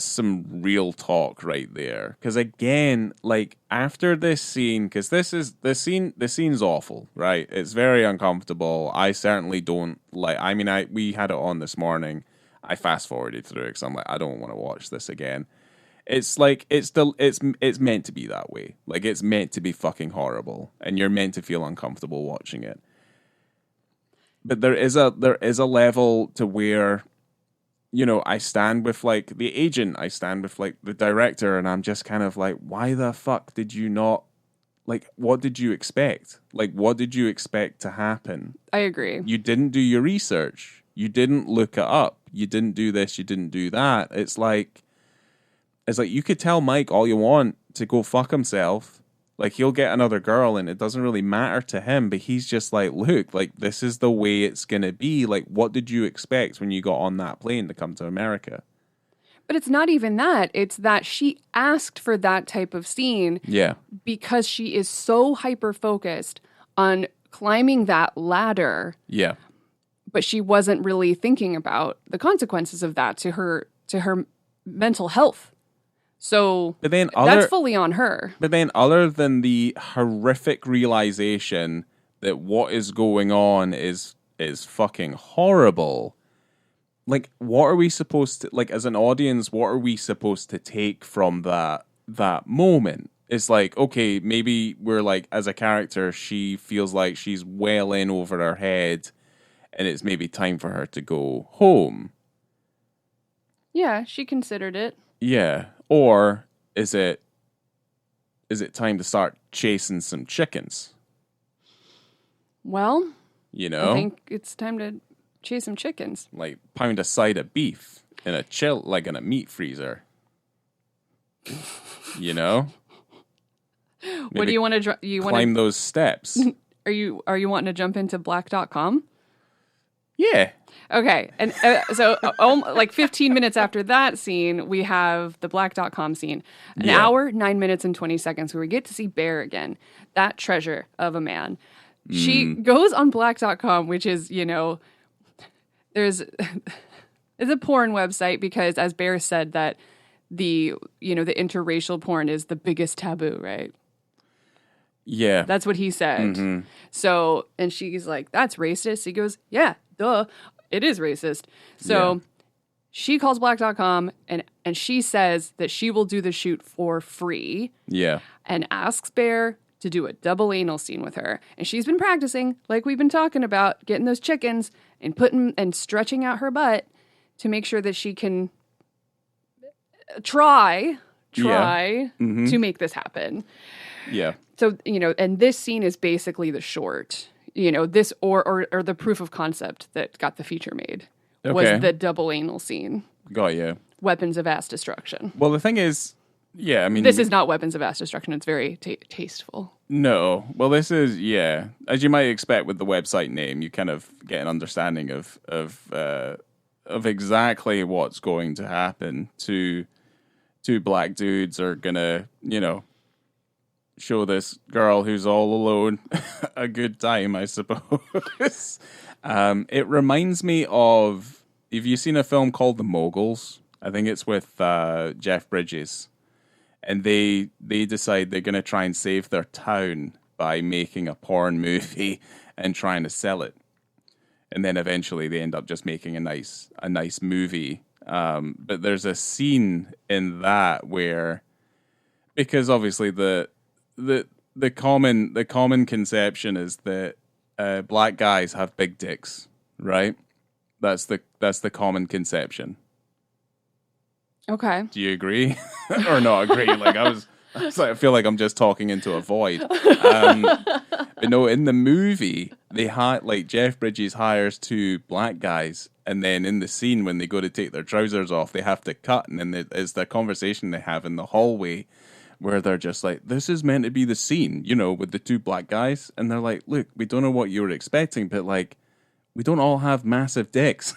some real talk right there. Because again, like after this scene, because the scene's awful, right? It's very uncomfortable. I certainly don't like. I mean, we had it on this morning. I fast forwarded through it because I'm like, I don't want to watch this again. It's like it's meant to be that way. Like it's meant to be fucking horrible, and you're meant to feel uncomfortable watching it. But there is a level to where, I stand with like the agent, I stand with like the director, and I'm just kind of like, why the fuck did you not, like, what did you expect? Like, what did you expect to happen? I agree. You didn't do your research. You didn't look it up. You didn't do this. You didn't do that. It's like you could tell Mike all you want to go fuck himself, Like, he'll get another girl and it doesn't really matter to him, but he's just like, look, like, this is the way it's going to be. Like, what did you expect when you got on that plane to come to America? But it's not even that. It's that she asked for that type of scene. Yeah. Because she is so hyper-focused on climbing that ladder. Yeah. But she wasn't really thinking about the consequences of that to her mental health. So that's fully on her. But then other than the horrific realization that what is going on is fucking horrible, like, what are we supposed to, like, as an audience, what are we supposed to take from that moment? It's like, okay, maybe we're like, as a character, she feels like she's well in over her head and it's maybe time for her to go home. Yeah, she considered it. Yeah. Or is it time to start chasing some chickens? Well, you know, I think it's time to chase some chickens. Like, pound a side of beef in in a meat freezer. You know? Maybe what do you want to climb those steps? Are you wanting to jump into black.com? Yeah. Okay. And so like 15 minutes after that scene, we have the black.com scene. An hour, 9 minutes and 20 seconds where we get to see Bear again. That treasure of a man. She goes on black.com, which is, you know, it's a porn website because, as Bear said, that the interracial porn is the biggest taboo, right? Yeah. That's what he said. Mm-hmm. So, and she's like, that's racist. He goes, yeah, duh. It is racist. So she calls black.com and she says that she will do the shoot for free. Yeah. And asks Bear to do a double anal scene with her. And she's been practicing, like we've been talking about, getting those chickens and putting and stretching out her butt to make sure that she can try to make this happen. Yeah. So, you know, and this scene is basically the short. You know, this or the proof of concept that got the feature made was the double anal scene. Got you. Weapons of ass destruction. Well, the thing is, yeah, I mean... This is not weapons of ass destruction. It's very tasteful. No. Well, this is, yeah. As you might expect with the website name, you kind of get an understanding of exactly what's going to happen. Two black dudes are going to, you know, show this girl who's all alone a good time, I suppose. It reminds me of, have you seen a film called The Moguls? I think it's with Jeff Bridges. And they decide they're going to try and save their town by making a porn movie and trying to sell it. And then eventually they end up just making a nice movie. But there's a scene in that where, because obviously the common conception is that black guys have big dicks, right? That's the common conception. Okay. Do you agree or not agree? Like I feel like I'm just talking into a void. But no, in the movie they like Jeff Bridges hires two black guys, and then in the scene when they go to take their trousers off, they have to cut, and then it's the conversation they have in the hallway where they're just like, this is meant to be the scene, you know, with the two black guys. And they're like, look, we don't know what you were expecting, but like, we don't all have massive dicks.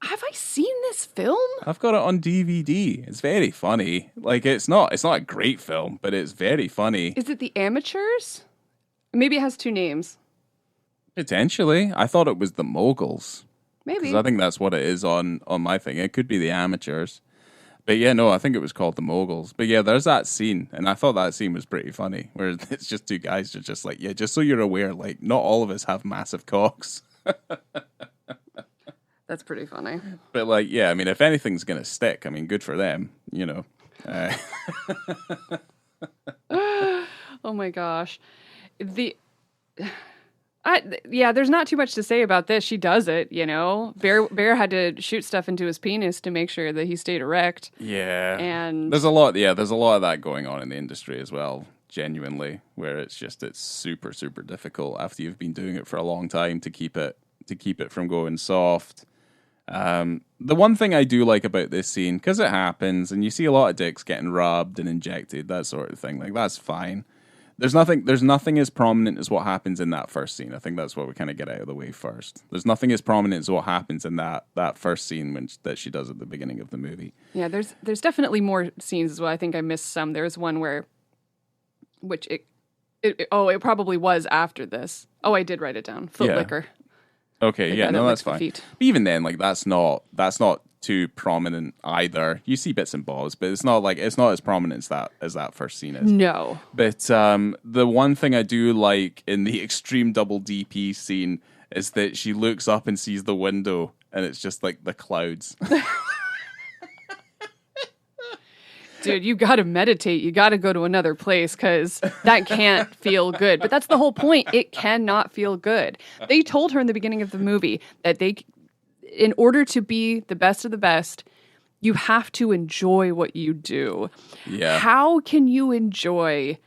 Have I seen this film? I've got it on DVD. It's very funny. Like, it's not a great film, but it's very funny. Is it The Amateurs? Maybe it has two names. Potentially. I thought it was The Moguls. Maybe. Because I think that's what it is on my thing. It could be The Amateurs. But yeah, no, I think it was called The Moguls. But yeah, there's that scene, and I thought that scene was pretty funny, where it's just two guys are just like, yeah, just so you're aware, like, not all of us have massive cocks. That's pretty funny. But like, yeah, I mean, if anything's going to stick, I mean, good for them, you know. Oh my gosh. There's not too much to say about this. She does it, you know. Bear had to shoot stuff into his penis to make sure that he stayed erect. Yeah. And there's a lot of that going on in the industry as well, genuinely, where it's super, super difficult after you've been doing it for a long time to keep it from going soft. The one thing I do like about this scene, because it happens, and you see a lot of dicks getting rubbed and injected, that sort of thing. Like, that's fine. There's nothing as prominent as what happens in that first scene. I think that's what we kind of get out of the way first. There's nothing as prominent as what happens in that first scene that she does at the beginning of the movie. Yeah, there's definitely more scenes as well. I think I missed some. There was one it probably was after this. Oh, I did write it down. Foot licker. Okay, yeah, no, that's fine. But even then, like, that's not too prominent either. You see bits and bobs, but it's not as prominent as that first scene is. No. But the one thing I do like in the extreme double DP scene is that she looks up and sees the window, and it's just like the clouds. Dude, you got to meditate. You got to go to another place because that can't feel good. But that's the whole point. It cannot feel good. They told her in the beginning of the movie that in order to be the best of the best, you have to enjoy what you do. Yeah. How can you enjoy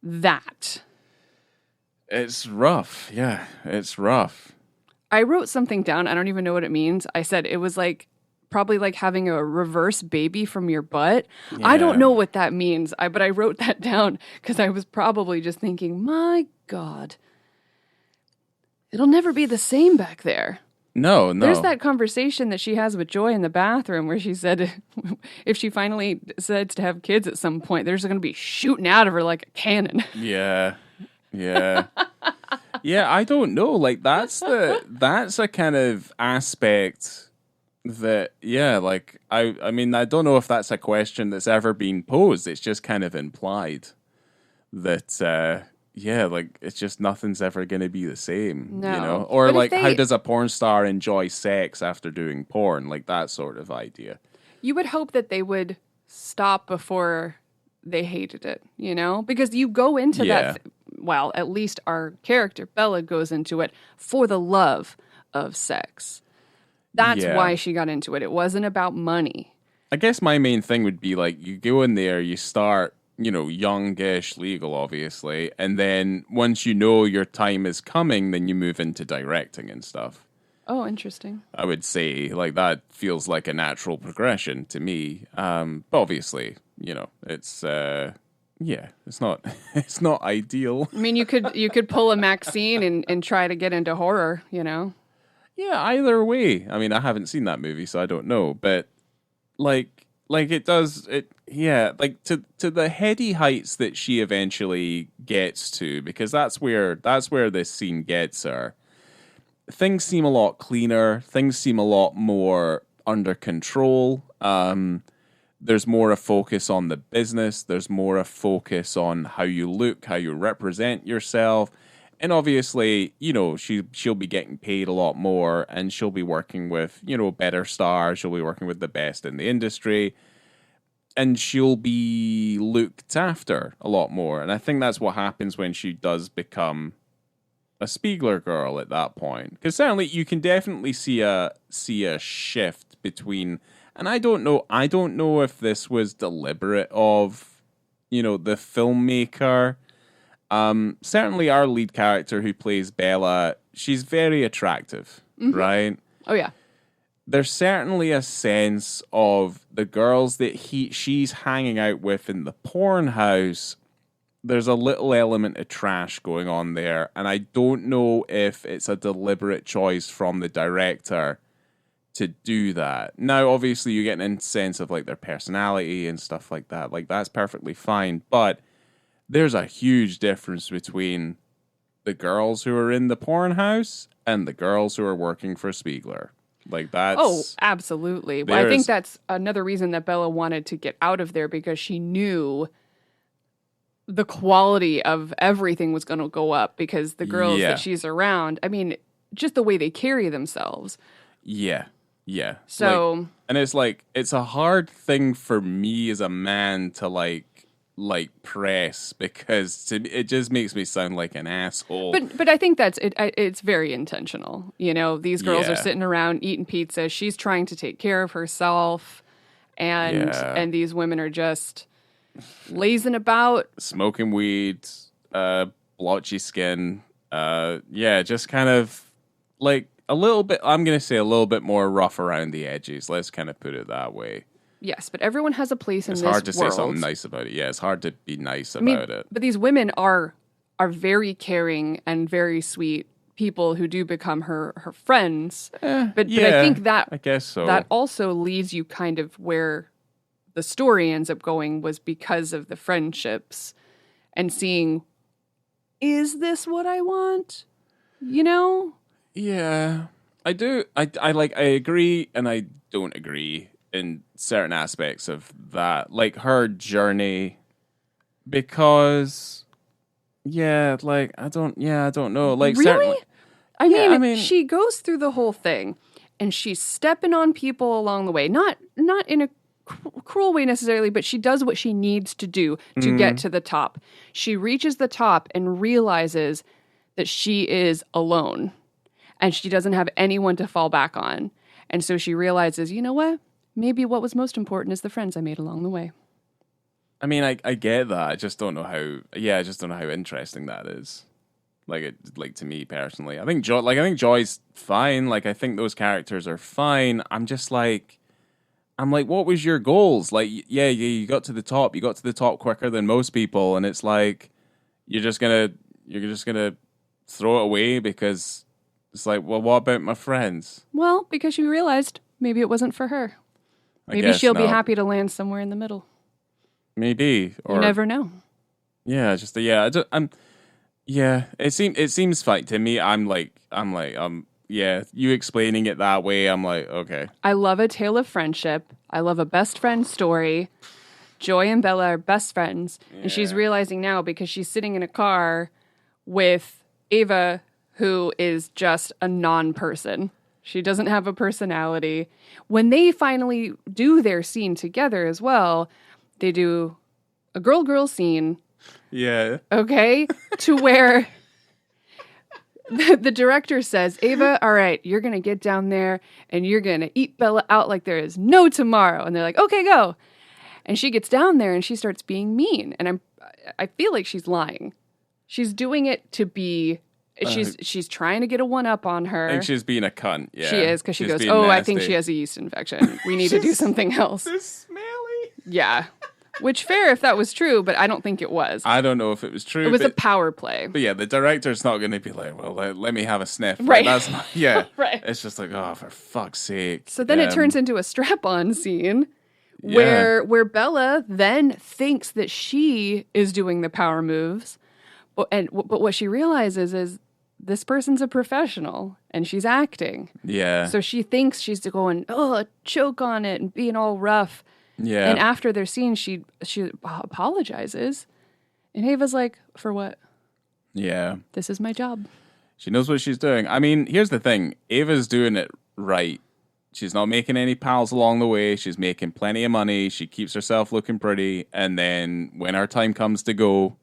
that? It's rough. Yeah, it's rough. I wrote something down. I don't even know what it means. I said it was probably like having a reverse baby from your butt. Yeah. I don't know what that means, but I wrote that down because I was probably just thinking, my God, it'll never be the same back there. No. There's that conversation that she has with Joy in the bathroom where she said if she finally decides to have kids at some point, there's going to be shooting out of her like a cannon. Yeah. Yeah, I don't know. Like, that's a kind of aspect that, I mean, I don't know if that's a question that's ever been posed. It's just kind of implied that, it's just nothing's ever going to be the same, no. You know? Or, how does a porn star enjoy sex after doing porn? Like, that sort of idea. You would hope that they would stop before they hated it, you know? Because you go into that, well, at least our character, Bella, goes into it for the love of sex. That's why she got into it. It wasn't about money. I guess my main thing would be, like, you go in there, you start, youngish, legal, obviously, and then once you know your time is coming, then you move into directing and stuff. Oh, interesting. I would say, like, that feels like a natural progression to me. But obviously, it's... it's not ideal. I mean, you could pull a Maxine and try to get into horror, Yeah, either way. I mean, I haven't seen that movie, so I don't know. But like it does to the heady heights that she eventually gets to, because that's where this scene gets her. Things seem a lot cleaner. Things seem a lot more under control. There's more a focus on the business. There's more a focus on how you look, how you represent yourself. And obviously, she'll be getting paid a lot more, and she'll be working with, better stars. She'll be working with the best in the industry, and she'll be looked after a lot more. And I think that's what happens when she does become a Spiegler girl at that point. Because certainly you can definitely see a shift between, and I don't know if this was deliberate of, the filmmaker. Certainly our lead character who plays Bella, she's very attractive, right? Oh, yeah. There's certainly a sense of the girls that she's hanging out with in the porn house. There's a little element of trash going on there, and I don't know if it's a deliberate choice from the director to do that. Now, obviously, you get a sense of, like, their personality and stuff like that. Like, that's perfectly fine, but there's a huge difference between the girls who are in the porn house and the girls who are working for Spiegler. Like, that's... Oh, absolutely. Well, I think that's another reason that Bella wanted to get out of there, because she knew the quality of everything was going to go up, because the girls that she's around, I mean, just the way they carry themselves. Yeah. So... and it's like, it's a hard thing for me as a man to, like press, because it just makes me sound like an asshole. But I think that's it. It's very intentional. These girls are sitting around eating pizza. She's trying to take care of herself, and these women are just lazing about, smoking weed, blotchy skin. Just kind of like a little bit, I'm going to say a little bit more rough around the edges. Let's kind of put it that way. Yes, but everyone has a place in this world. It's hard to world. say something nice about it. Yeah, it's hard to be nice about it. But these women are very caring and very sweet people who do become her friends. But I think that I guess so. That also leads you kind of where the story ends up going was because of the friendships and seeing, is this what I want? You know? Yeah, I do. I agree and I don't agree in certain aspects of that. Like her journey, because I don't know. Like really? certainly, I mean, she goes through the whole thing and she's stepping on people along the way. Not in a cruel way necessarily, but she does what she needs to do to get to the top. She reaches the top and realizes that she is alone and she doesn't have anyone to fall back on. And so she realizes, you know what? Maybe what was most important is the friends I made along the way. I mean, I get that. I just don't know how interesting that is. Like to me personally, I think Joy's fine. Like I think those characters are fine. I'm like, what was your goals? Like, you got to the top. You got to the top quicker than most people, and it's like you're just gonna throw it away because it's like, well, what about my friends? Well, because you realized maybe it wasn't for her. Maybe she'll be happy to land somewhere in the middle. Maybe, or you never know. Yeah, it seems fine to me. You explaining it that way, I'm like, okay. I love a tale of friendship. I love a best friend story. Joy and Bella are best friends. Yeah. And she's realizing now because she's sitting in a car with Ava, who is just a non-person. She doesn't have a personality. When they finally do their scene together as well, they do a girl-girl scene. Yeah. Okay? To where the director says, Ava, all right, you're going to get down there and you're going to eat Bella out like there is no tomorrow. And they're like, okay, go. And she gets down there and she starts being mean. And I feel like she's lying. She's doing it to be... She's trying to get a one-up on her. I think she's being a cunt, yeah. She is, because she goes, nasty. I think she has a yeast infection. We need to do something else. So smelly. Yeah. Which, fair if that was true, but I don't think it was. I don't know if it was true. It was a power play. But yeah, the director's not going to be like, well, let me have a sniff. Right. That's not, yeah. Right. It's just like, oh, for fuck's sake. So then it turns into a strap-on scene where Bella then thinks that she is doing the power moves. But what she realizes is this person's a professional and she's acting. Yeah. So she thinks she's going, choke on it and being all rough. Yeah. And after their scene, she apologizes. And Ava's like, for what? Yeah. This is my job. She knows what she's doing. I mean, here's the thing. Ava's doing it right. She's not making any pals along the way. She's making plenty of money. She keeps herself looking pretty. And then when her time comes to go,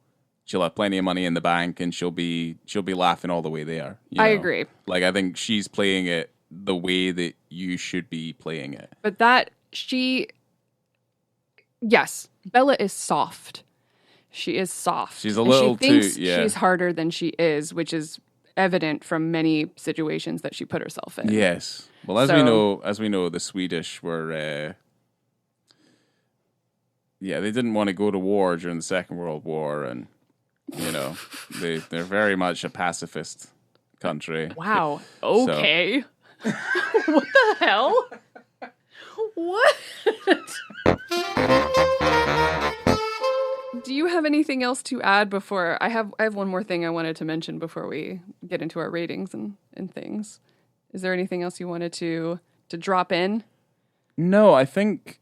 she'll have plenty of money in the bank and she'll be laughing all the way there. I agree. Like, I think she's playing it the way that you should be playing it. But yes, Bella is soft. She is soft. She's a little too, she's harder than she is, which is evident from many situations that she put herself in. Yes. Well, as we know, the Swedish were, they didn't want to go to war during the Second World War, and they're very much a pacifist country. Wow. Okay. So. What the hell? What? Do you have anything else to add before I have one more thing I wanted to mention before we get into our ratings and things? Is there anything else you wanted to drop in? No, I think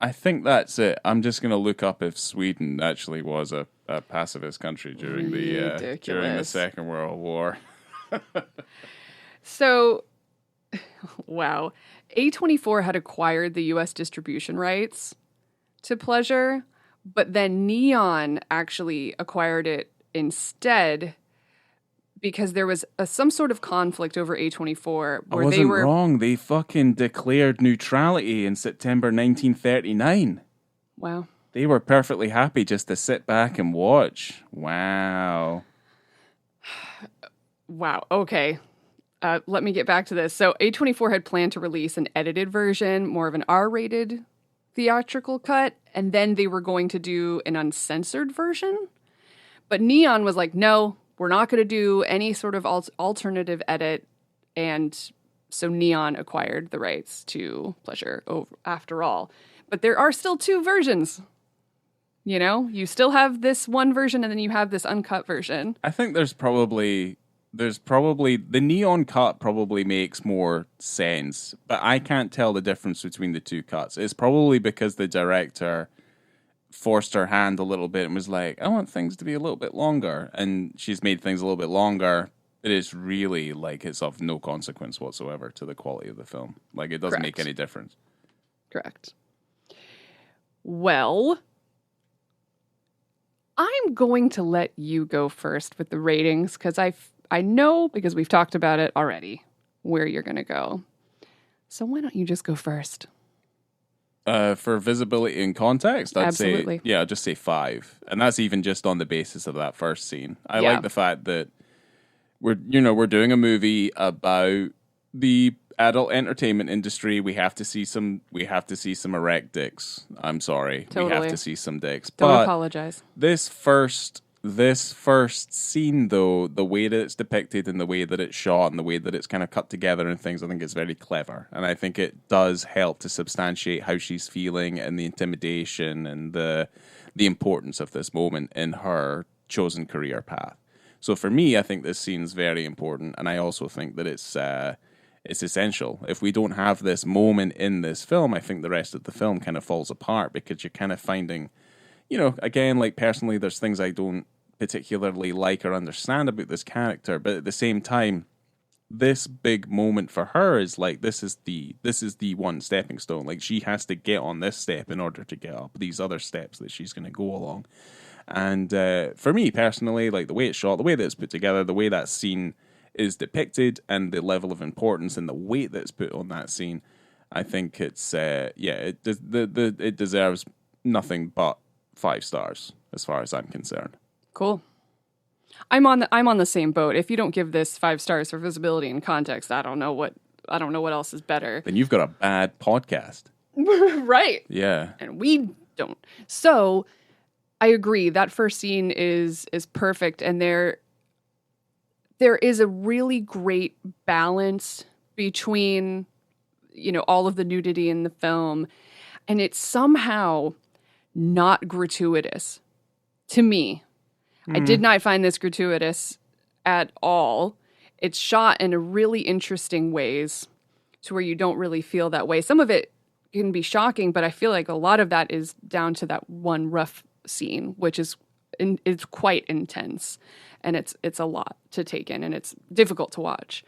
that's it. I'm just going to look up if Sweden actually was a pacifist country during the Second World War. So, wow. A24 had acquired the U.S. distribution rights to Pleasure, but then Neon actually acquired it instead because there was some sort of conflict over A24 where I wasn't wrong. They fucking declared neutrality in September 1939. Wow. They were perfectly happy just to sit back and watch. Wow. Wow. Okay. let me get back to this. So A24 had planned to release an edited version, more of an R-rated theatrical cut, and then they were going to do an uncensored version. But Neon was like, no, we're not going to do any sort of alternative edit. And so Neon acquired the rights to Pleasure after all. But there are still two versions. You know, you still have this one version and then you have this uncut version. I think there's probably the Neon cut probably makes more sense, but I can't tell the difference between the two cuts. It's probably because the director forced her hand a little bit and was like, I want things to be a little bit longer. And she's made things a little bit longer. It is really like it's of no consequence whatsoever to the quality of the film. Like it doesn't make any difference. Correct. Well, I'm going to let you go first with the ratings because I know, because we've talked about it already, where you're going to go. So why don't you just go first? For visibility and context, I'd Absolutely. say, I'd just say 5. And that's even just on the basis of that first scene. I like the fact that we're doing a movie about the adult entertainment industry. We have to see some erect dicks. I'm sorry. Totally. We have to see some dicks. Don't apologize. This first scene, though, the way that it's depicted and the way that it's shot and the way that it's kind of cut together and things, I think it's very clever. And I think it does help to substantiate how she's feeling and the intimidation and the importance of this moment in her chosen career path. So for me, I think this scene's very important. And I also think that it's essential. If we don't have this moment in this film, I think the rest of the film kind of falls apart because you're kind of finding, again, like personally, there's things I don't particularly like or understand about this character, but at the same time, this big moment for her is like this is the one stepping stone. Like she has to get on this step in order to get up these other steps that she's going to go along. And for me personally, like the way it's shot, the way that it's put together, the way that scene is depicted, and the level of importance and the weight that's put on that scene, I think it's it deserves nothing but 5 stars as far as I'm concerned. Cool. I'm on the same boat. If you don't give this 5 stars for visibility and context, I don't know what else is better. Then you've got a bad podcast. Right. Yeah. And we don't. So I agree. That first scene is perfect, and there is a really great balance between, all of the nudity in the film, and it's somehow not gratuitous to me. I did not find this gratuitous at all. It's shot in a really interesting ways to where you don't really feel that way. Some of it can be shocking, but I feel like a lot of that is down to that one rough scene, which is it's quite intense, and it's a lot to take in, and it's difficult to watch.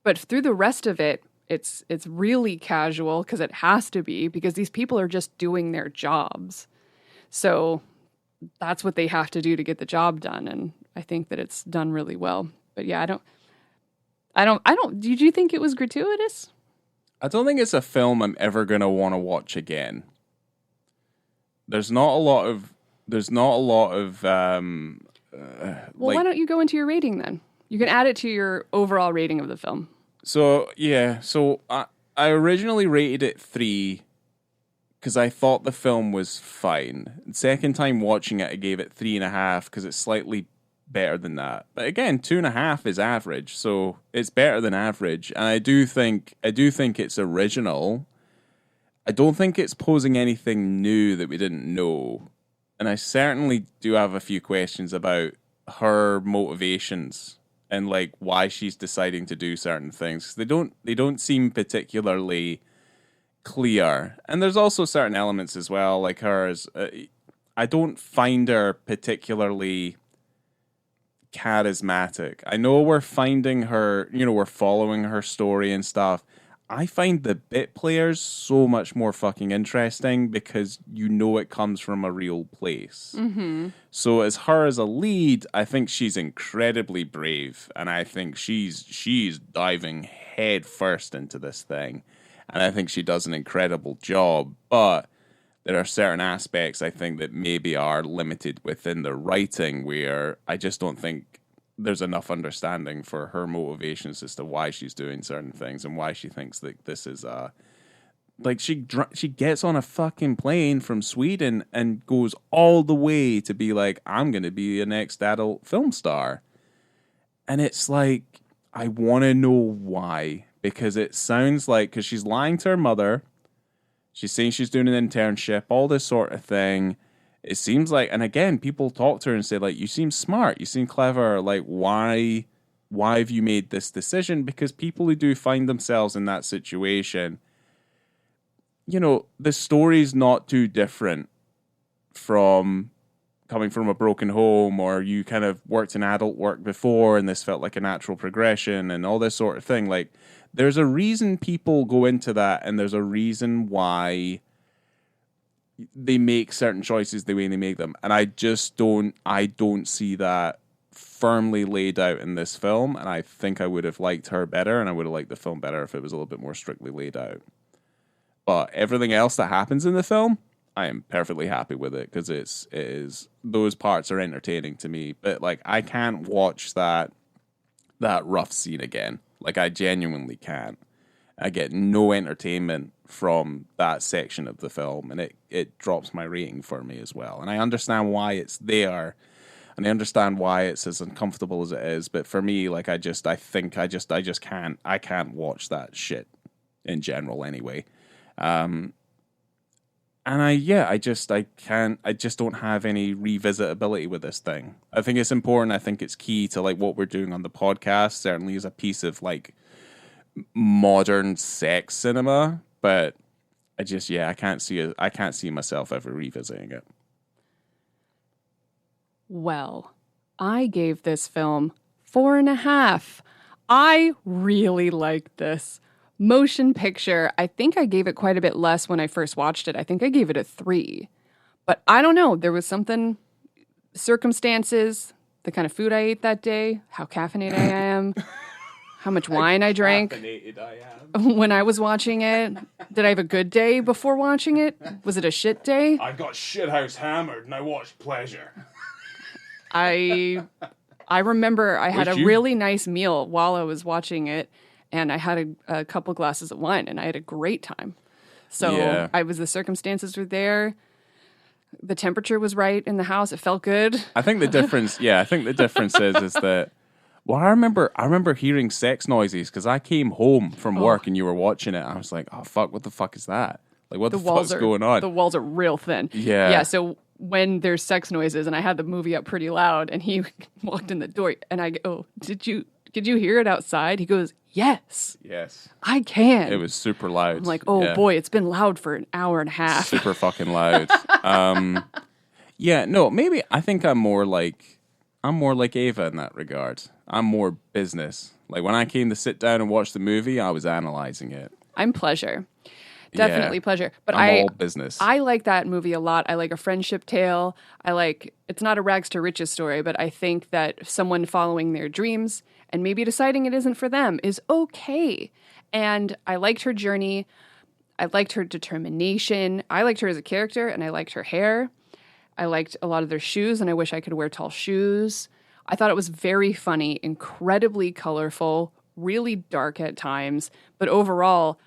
But through the rest of it, it's really casual because it has to be, because these people are just doing their jobs. So that's what they have to do to get the job done, and I think that it's done really well. But yeah, I don't. Did you think it was gratuitous? I don't think it's a film I'm ever gonna want to watch again. There's not a lot of. Well, why don't you go into your rating then? You can add it to your overall rating of the film. So I originally rated it 3 because I thought the film was fine. Second time watching it, I gave it 3.5 because it's slightly better than that. But again, 2.5 is average, so it's better than average. And I do think it's original. I don't think it's posing anything new that we didn't know. And I certainly do have a few questions about her motivations and like why she's deciding to do certain things. They don't seem particularly clear. And there's also certain elements as well, like hers. I don't find her particularly charismatic. I know we're finding her, we're following her story and stuff. I find the bit players so much more fucking interesting because it comes from a real place. Mm-hmm. So as her as a lead, I think she's incredibly brave, and I think she's diving head first into this thing, and I think she does an incredible job. But there are certain aspects I think that maybe are limited within the writing where I just don't think there's enough understanding for her motivations as to why she's doing certain things and why she thinks that this is like she gets on a fucking plane from Sweden and goes all the way to be like, I'm going to be a next adult film star. And it's like, I want to know why, because it sounds like, because she's lying to her mother, she's saying she's doing an internship, all this sort of thing. It seems like, and again, people talk to her and say, like, you seem smart, you seem clever, like, why have you made this decision? Because people who do find themselves in that situation, you know, the story's not too different from coming from a broken home, or you kind of worked in adult work before and this felt like a natural progression and all this sort of thing. Like, there's a reason people go into that, and there's a reason why they make certain choices the way they make them. And I don't see that firmly laid out in this film, and I think I would have liked her better, and I would have liked the film better if it was a little bit more strictly laid out. But everything else that happens in the film, I am perfectly happy with it, because it is those parts are entertaining to me. But like, I can't watch that rough scene again. Like, I genuinely can't. I get no entertainment from that section of the film, and it drops my rating for me as well. And I understand why it's there, and I understand why it's as uncomfortable as it is. But for me, like, I just can't watch that shit in general anyway. And I just don't have any revisitability with this thing. I think it's important. I think it's key to like what we're doing on the podcast, certainly as a piece of like modern sex cinema, but I can't see myself ever revisiting it. Well, I gave this film 4.5. I really liked this. Motion picture, I think I gave it quite a bit less when I first watched it. I think I gave it a 3. But I don't know. There was something, circumstances, the kind of food I ate that day, how caffeinated I am, how much wine I drank when I was watching it. Did I have a good day before watching it? Was it a shit day? I got shithouse hammered and I watched Pleasure. I remember I had a really nice meal while I was watching it. And I had a couple glasses of wine, and I had a great time. So yeah. The circumstances were there. The temperature was right in the house. It felt good. I think the difference is that, well, I remember hearing sex noises because I came home from work and you were watching it. I was like, oh, fuck, what the fuck is that? Like, what the fuck's going on? The walls are real thin. Yeah. Yeah, so when there's sex noises, and I had the movie up pretty loud, and he walked in the door, and I go, oh, did you hear it outside? He goes, Yes, I can. It was super loud. I'm like, boy, it's been loud for an hour and a half. Super fucking loud. Maybe I think I'm more like Ava in that regard. I'm more business. Like, when I came to sit down and watch the movie, I was analyzing it. I'm pleasure. Definitely pleasure. But I'm all business. I like that movie a lot. I like A Friendship Tale. It's not a rags to riches story, but I think that someone following their dreams and maybe deciding it isn't for them is okay. And I liked her journey. I liked her determination. I liked her as a character, and I liked her hair. I liked a lot of their shoes, and I wish I could wear tall shoes. I thought it was very funny, incredibly colorful, really dark at times. But overall,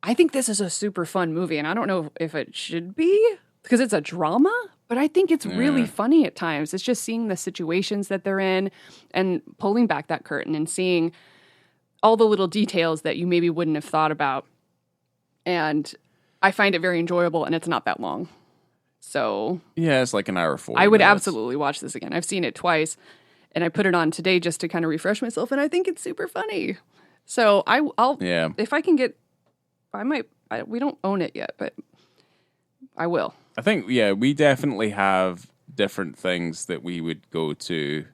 I think this is a super fun movie, and I don't know if it should be because it's a drama, but I think it's really funny at times. It's just seeing the situations that they're in and pulling back that curtain and seeing all the little details that you maybe wouldn't have thought about. And I find it very enjoyable, and it's not that long. So yeah, it's like an hour 40 I would minutes. Absolutely watch this again. I've seen it twice, and I put it on today just to kind of refresh myself, and I think it's super funny. So I'll if I can get, we don't own it yet, but I will. I think, we definitely have different things that we would go to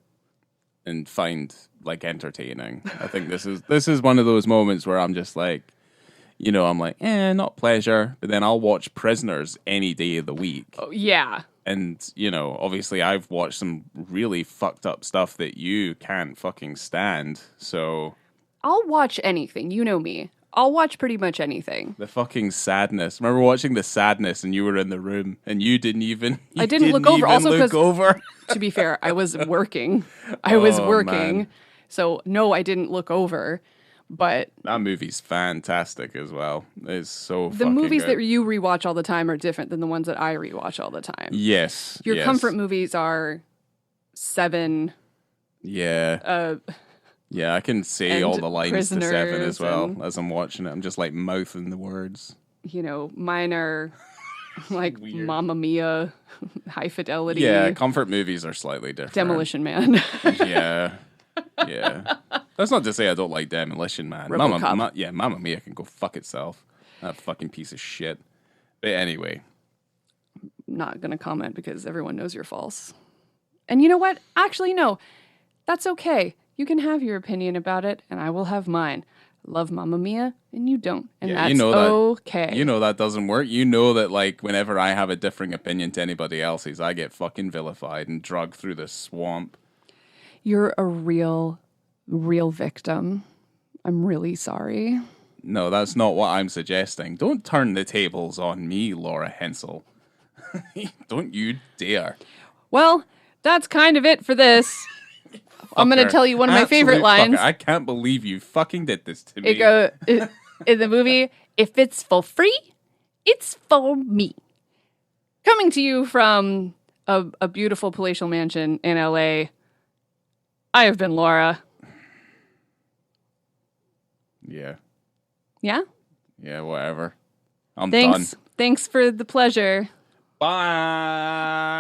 and find like entertaining. I think this is one of those moments where I'm just like, I'm like, not Pleasure, but then I'll watch Prisoners any day of the week. Oh, yeah. And, obviously I've watched some really fucked up stuff that you can't fucking stand. So I'll watch anything. You know me. I'll watch pretty much anything. The fucking Sadness. Remember watching The Sadness and you were in the room and you didn't even... I didn't look over. Also, because... to be fair, I was working. Man. So, no, I didn't look over. But... that movie's fantastic as well. It's so the movies that you rewatch all the time are different than the ones that I rewatch all the time. Yes. Your comfort movies are Seven. Yeah. Yeah, I can say all the lines to Seven as well as I'm watching it. I'm just like mouthing the words. You know, mine are like Mamma Mia, High Fidelity. Yeah, comfort movies are slightly different. Demolition Man. Yeah. That's not to say I don't like Demolition Man. Mamma Mia can go fuck itself. That fucking piece of shit. But anyway. I'm not going to comment because everyone knows you're false. And you know what? Actually, no. That's okay. You can have your opinion about it, and I will have mine. Love Mamma Mia, and you don't. And that's okay. You know that doesn't work. You know that, like, whenever I have a differing opinion to anybody else's, I get fucking vilified and dragged through the swamp. You're a real victim. I'm really sorry. No, that's not what I'm suggesting. Don't turn the tables on me, Laura Hensel. Don't you dare. Well, that's kind of it for this. I'm going to tell you one of my favorite lines. I can't believe you fucking did this to me. In the movie, if it's for free, it's for me. Coming to you from a beautiful palatial mansion in LA, I have been Laura. Yeah. Yeah? Yeah, whatever. I'm done. Thanks for the pleasure. Bye.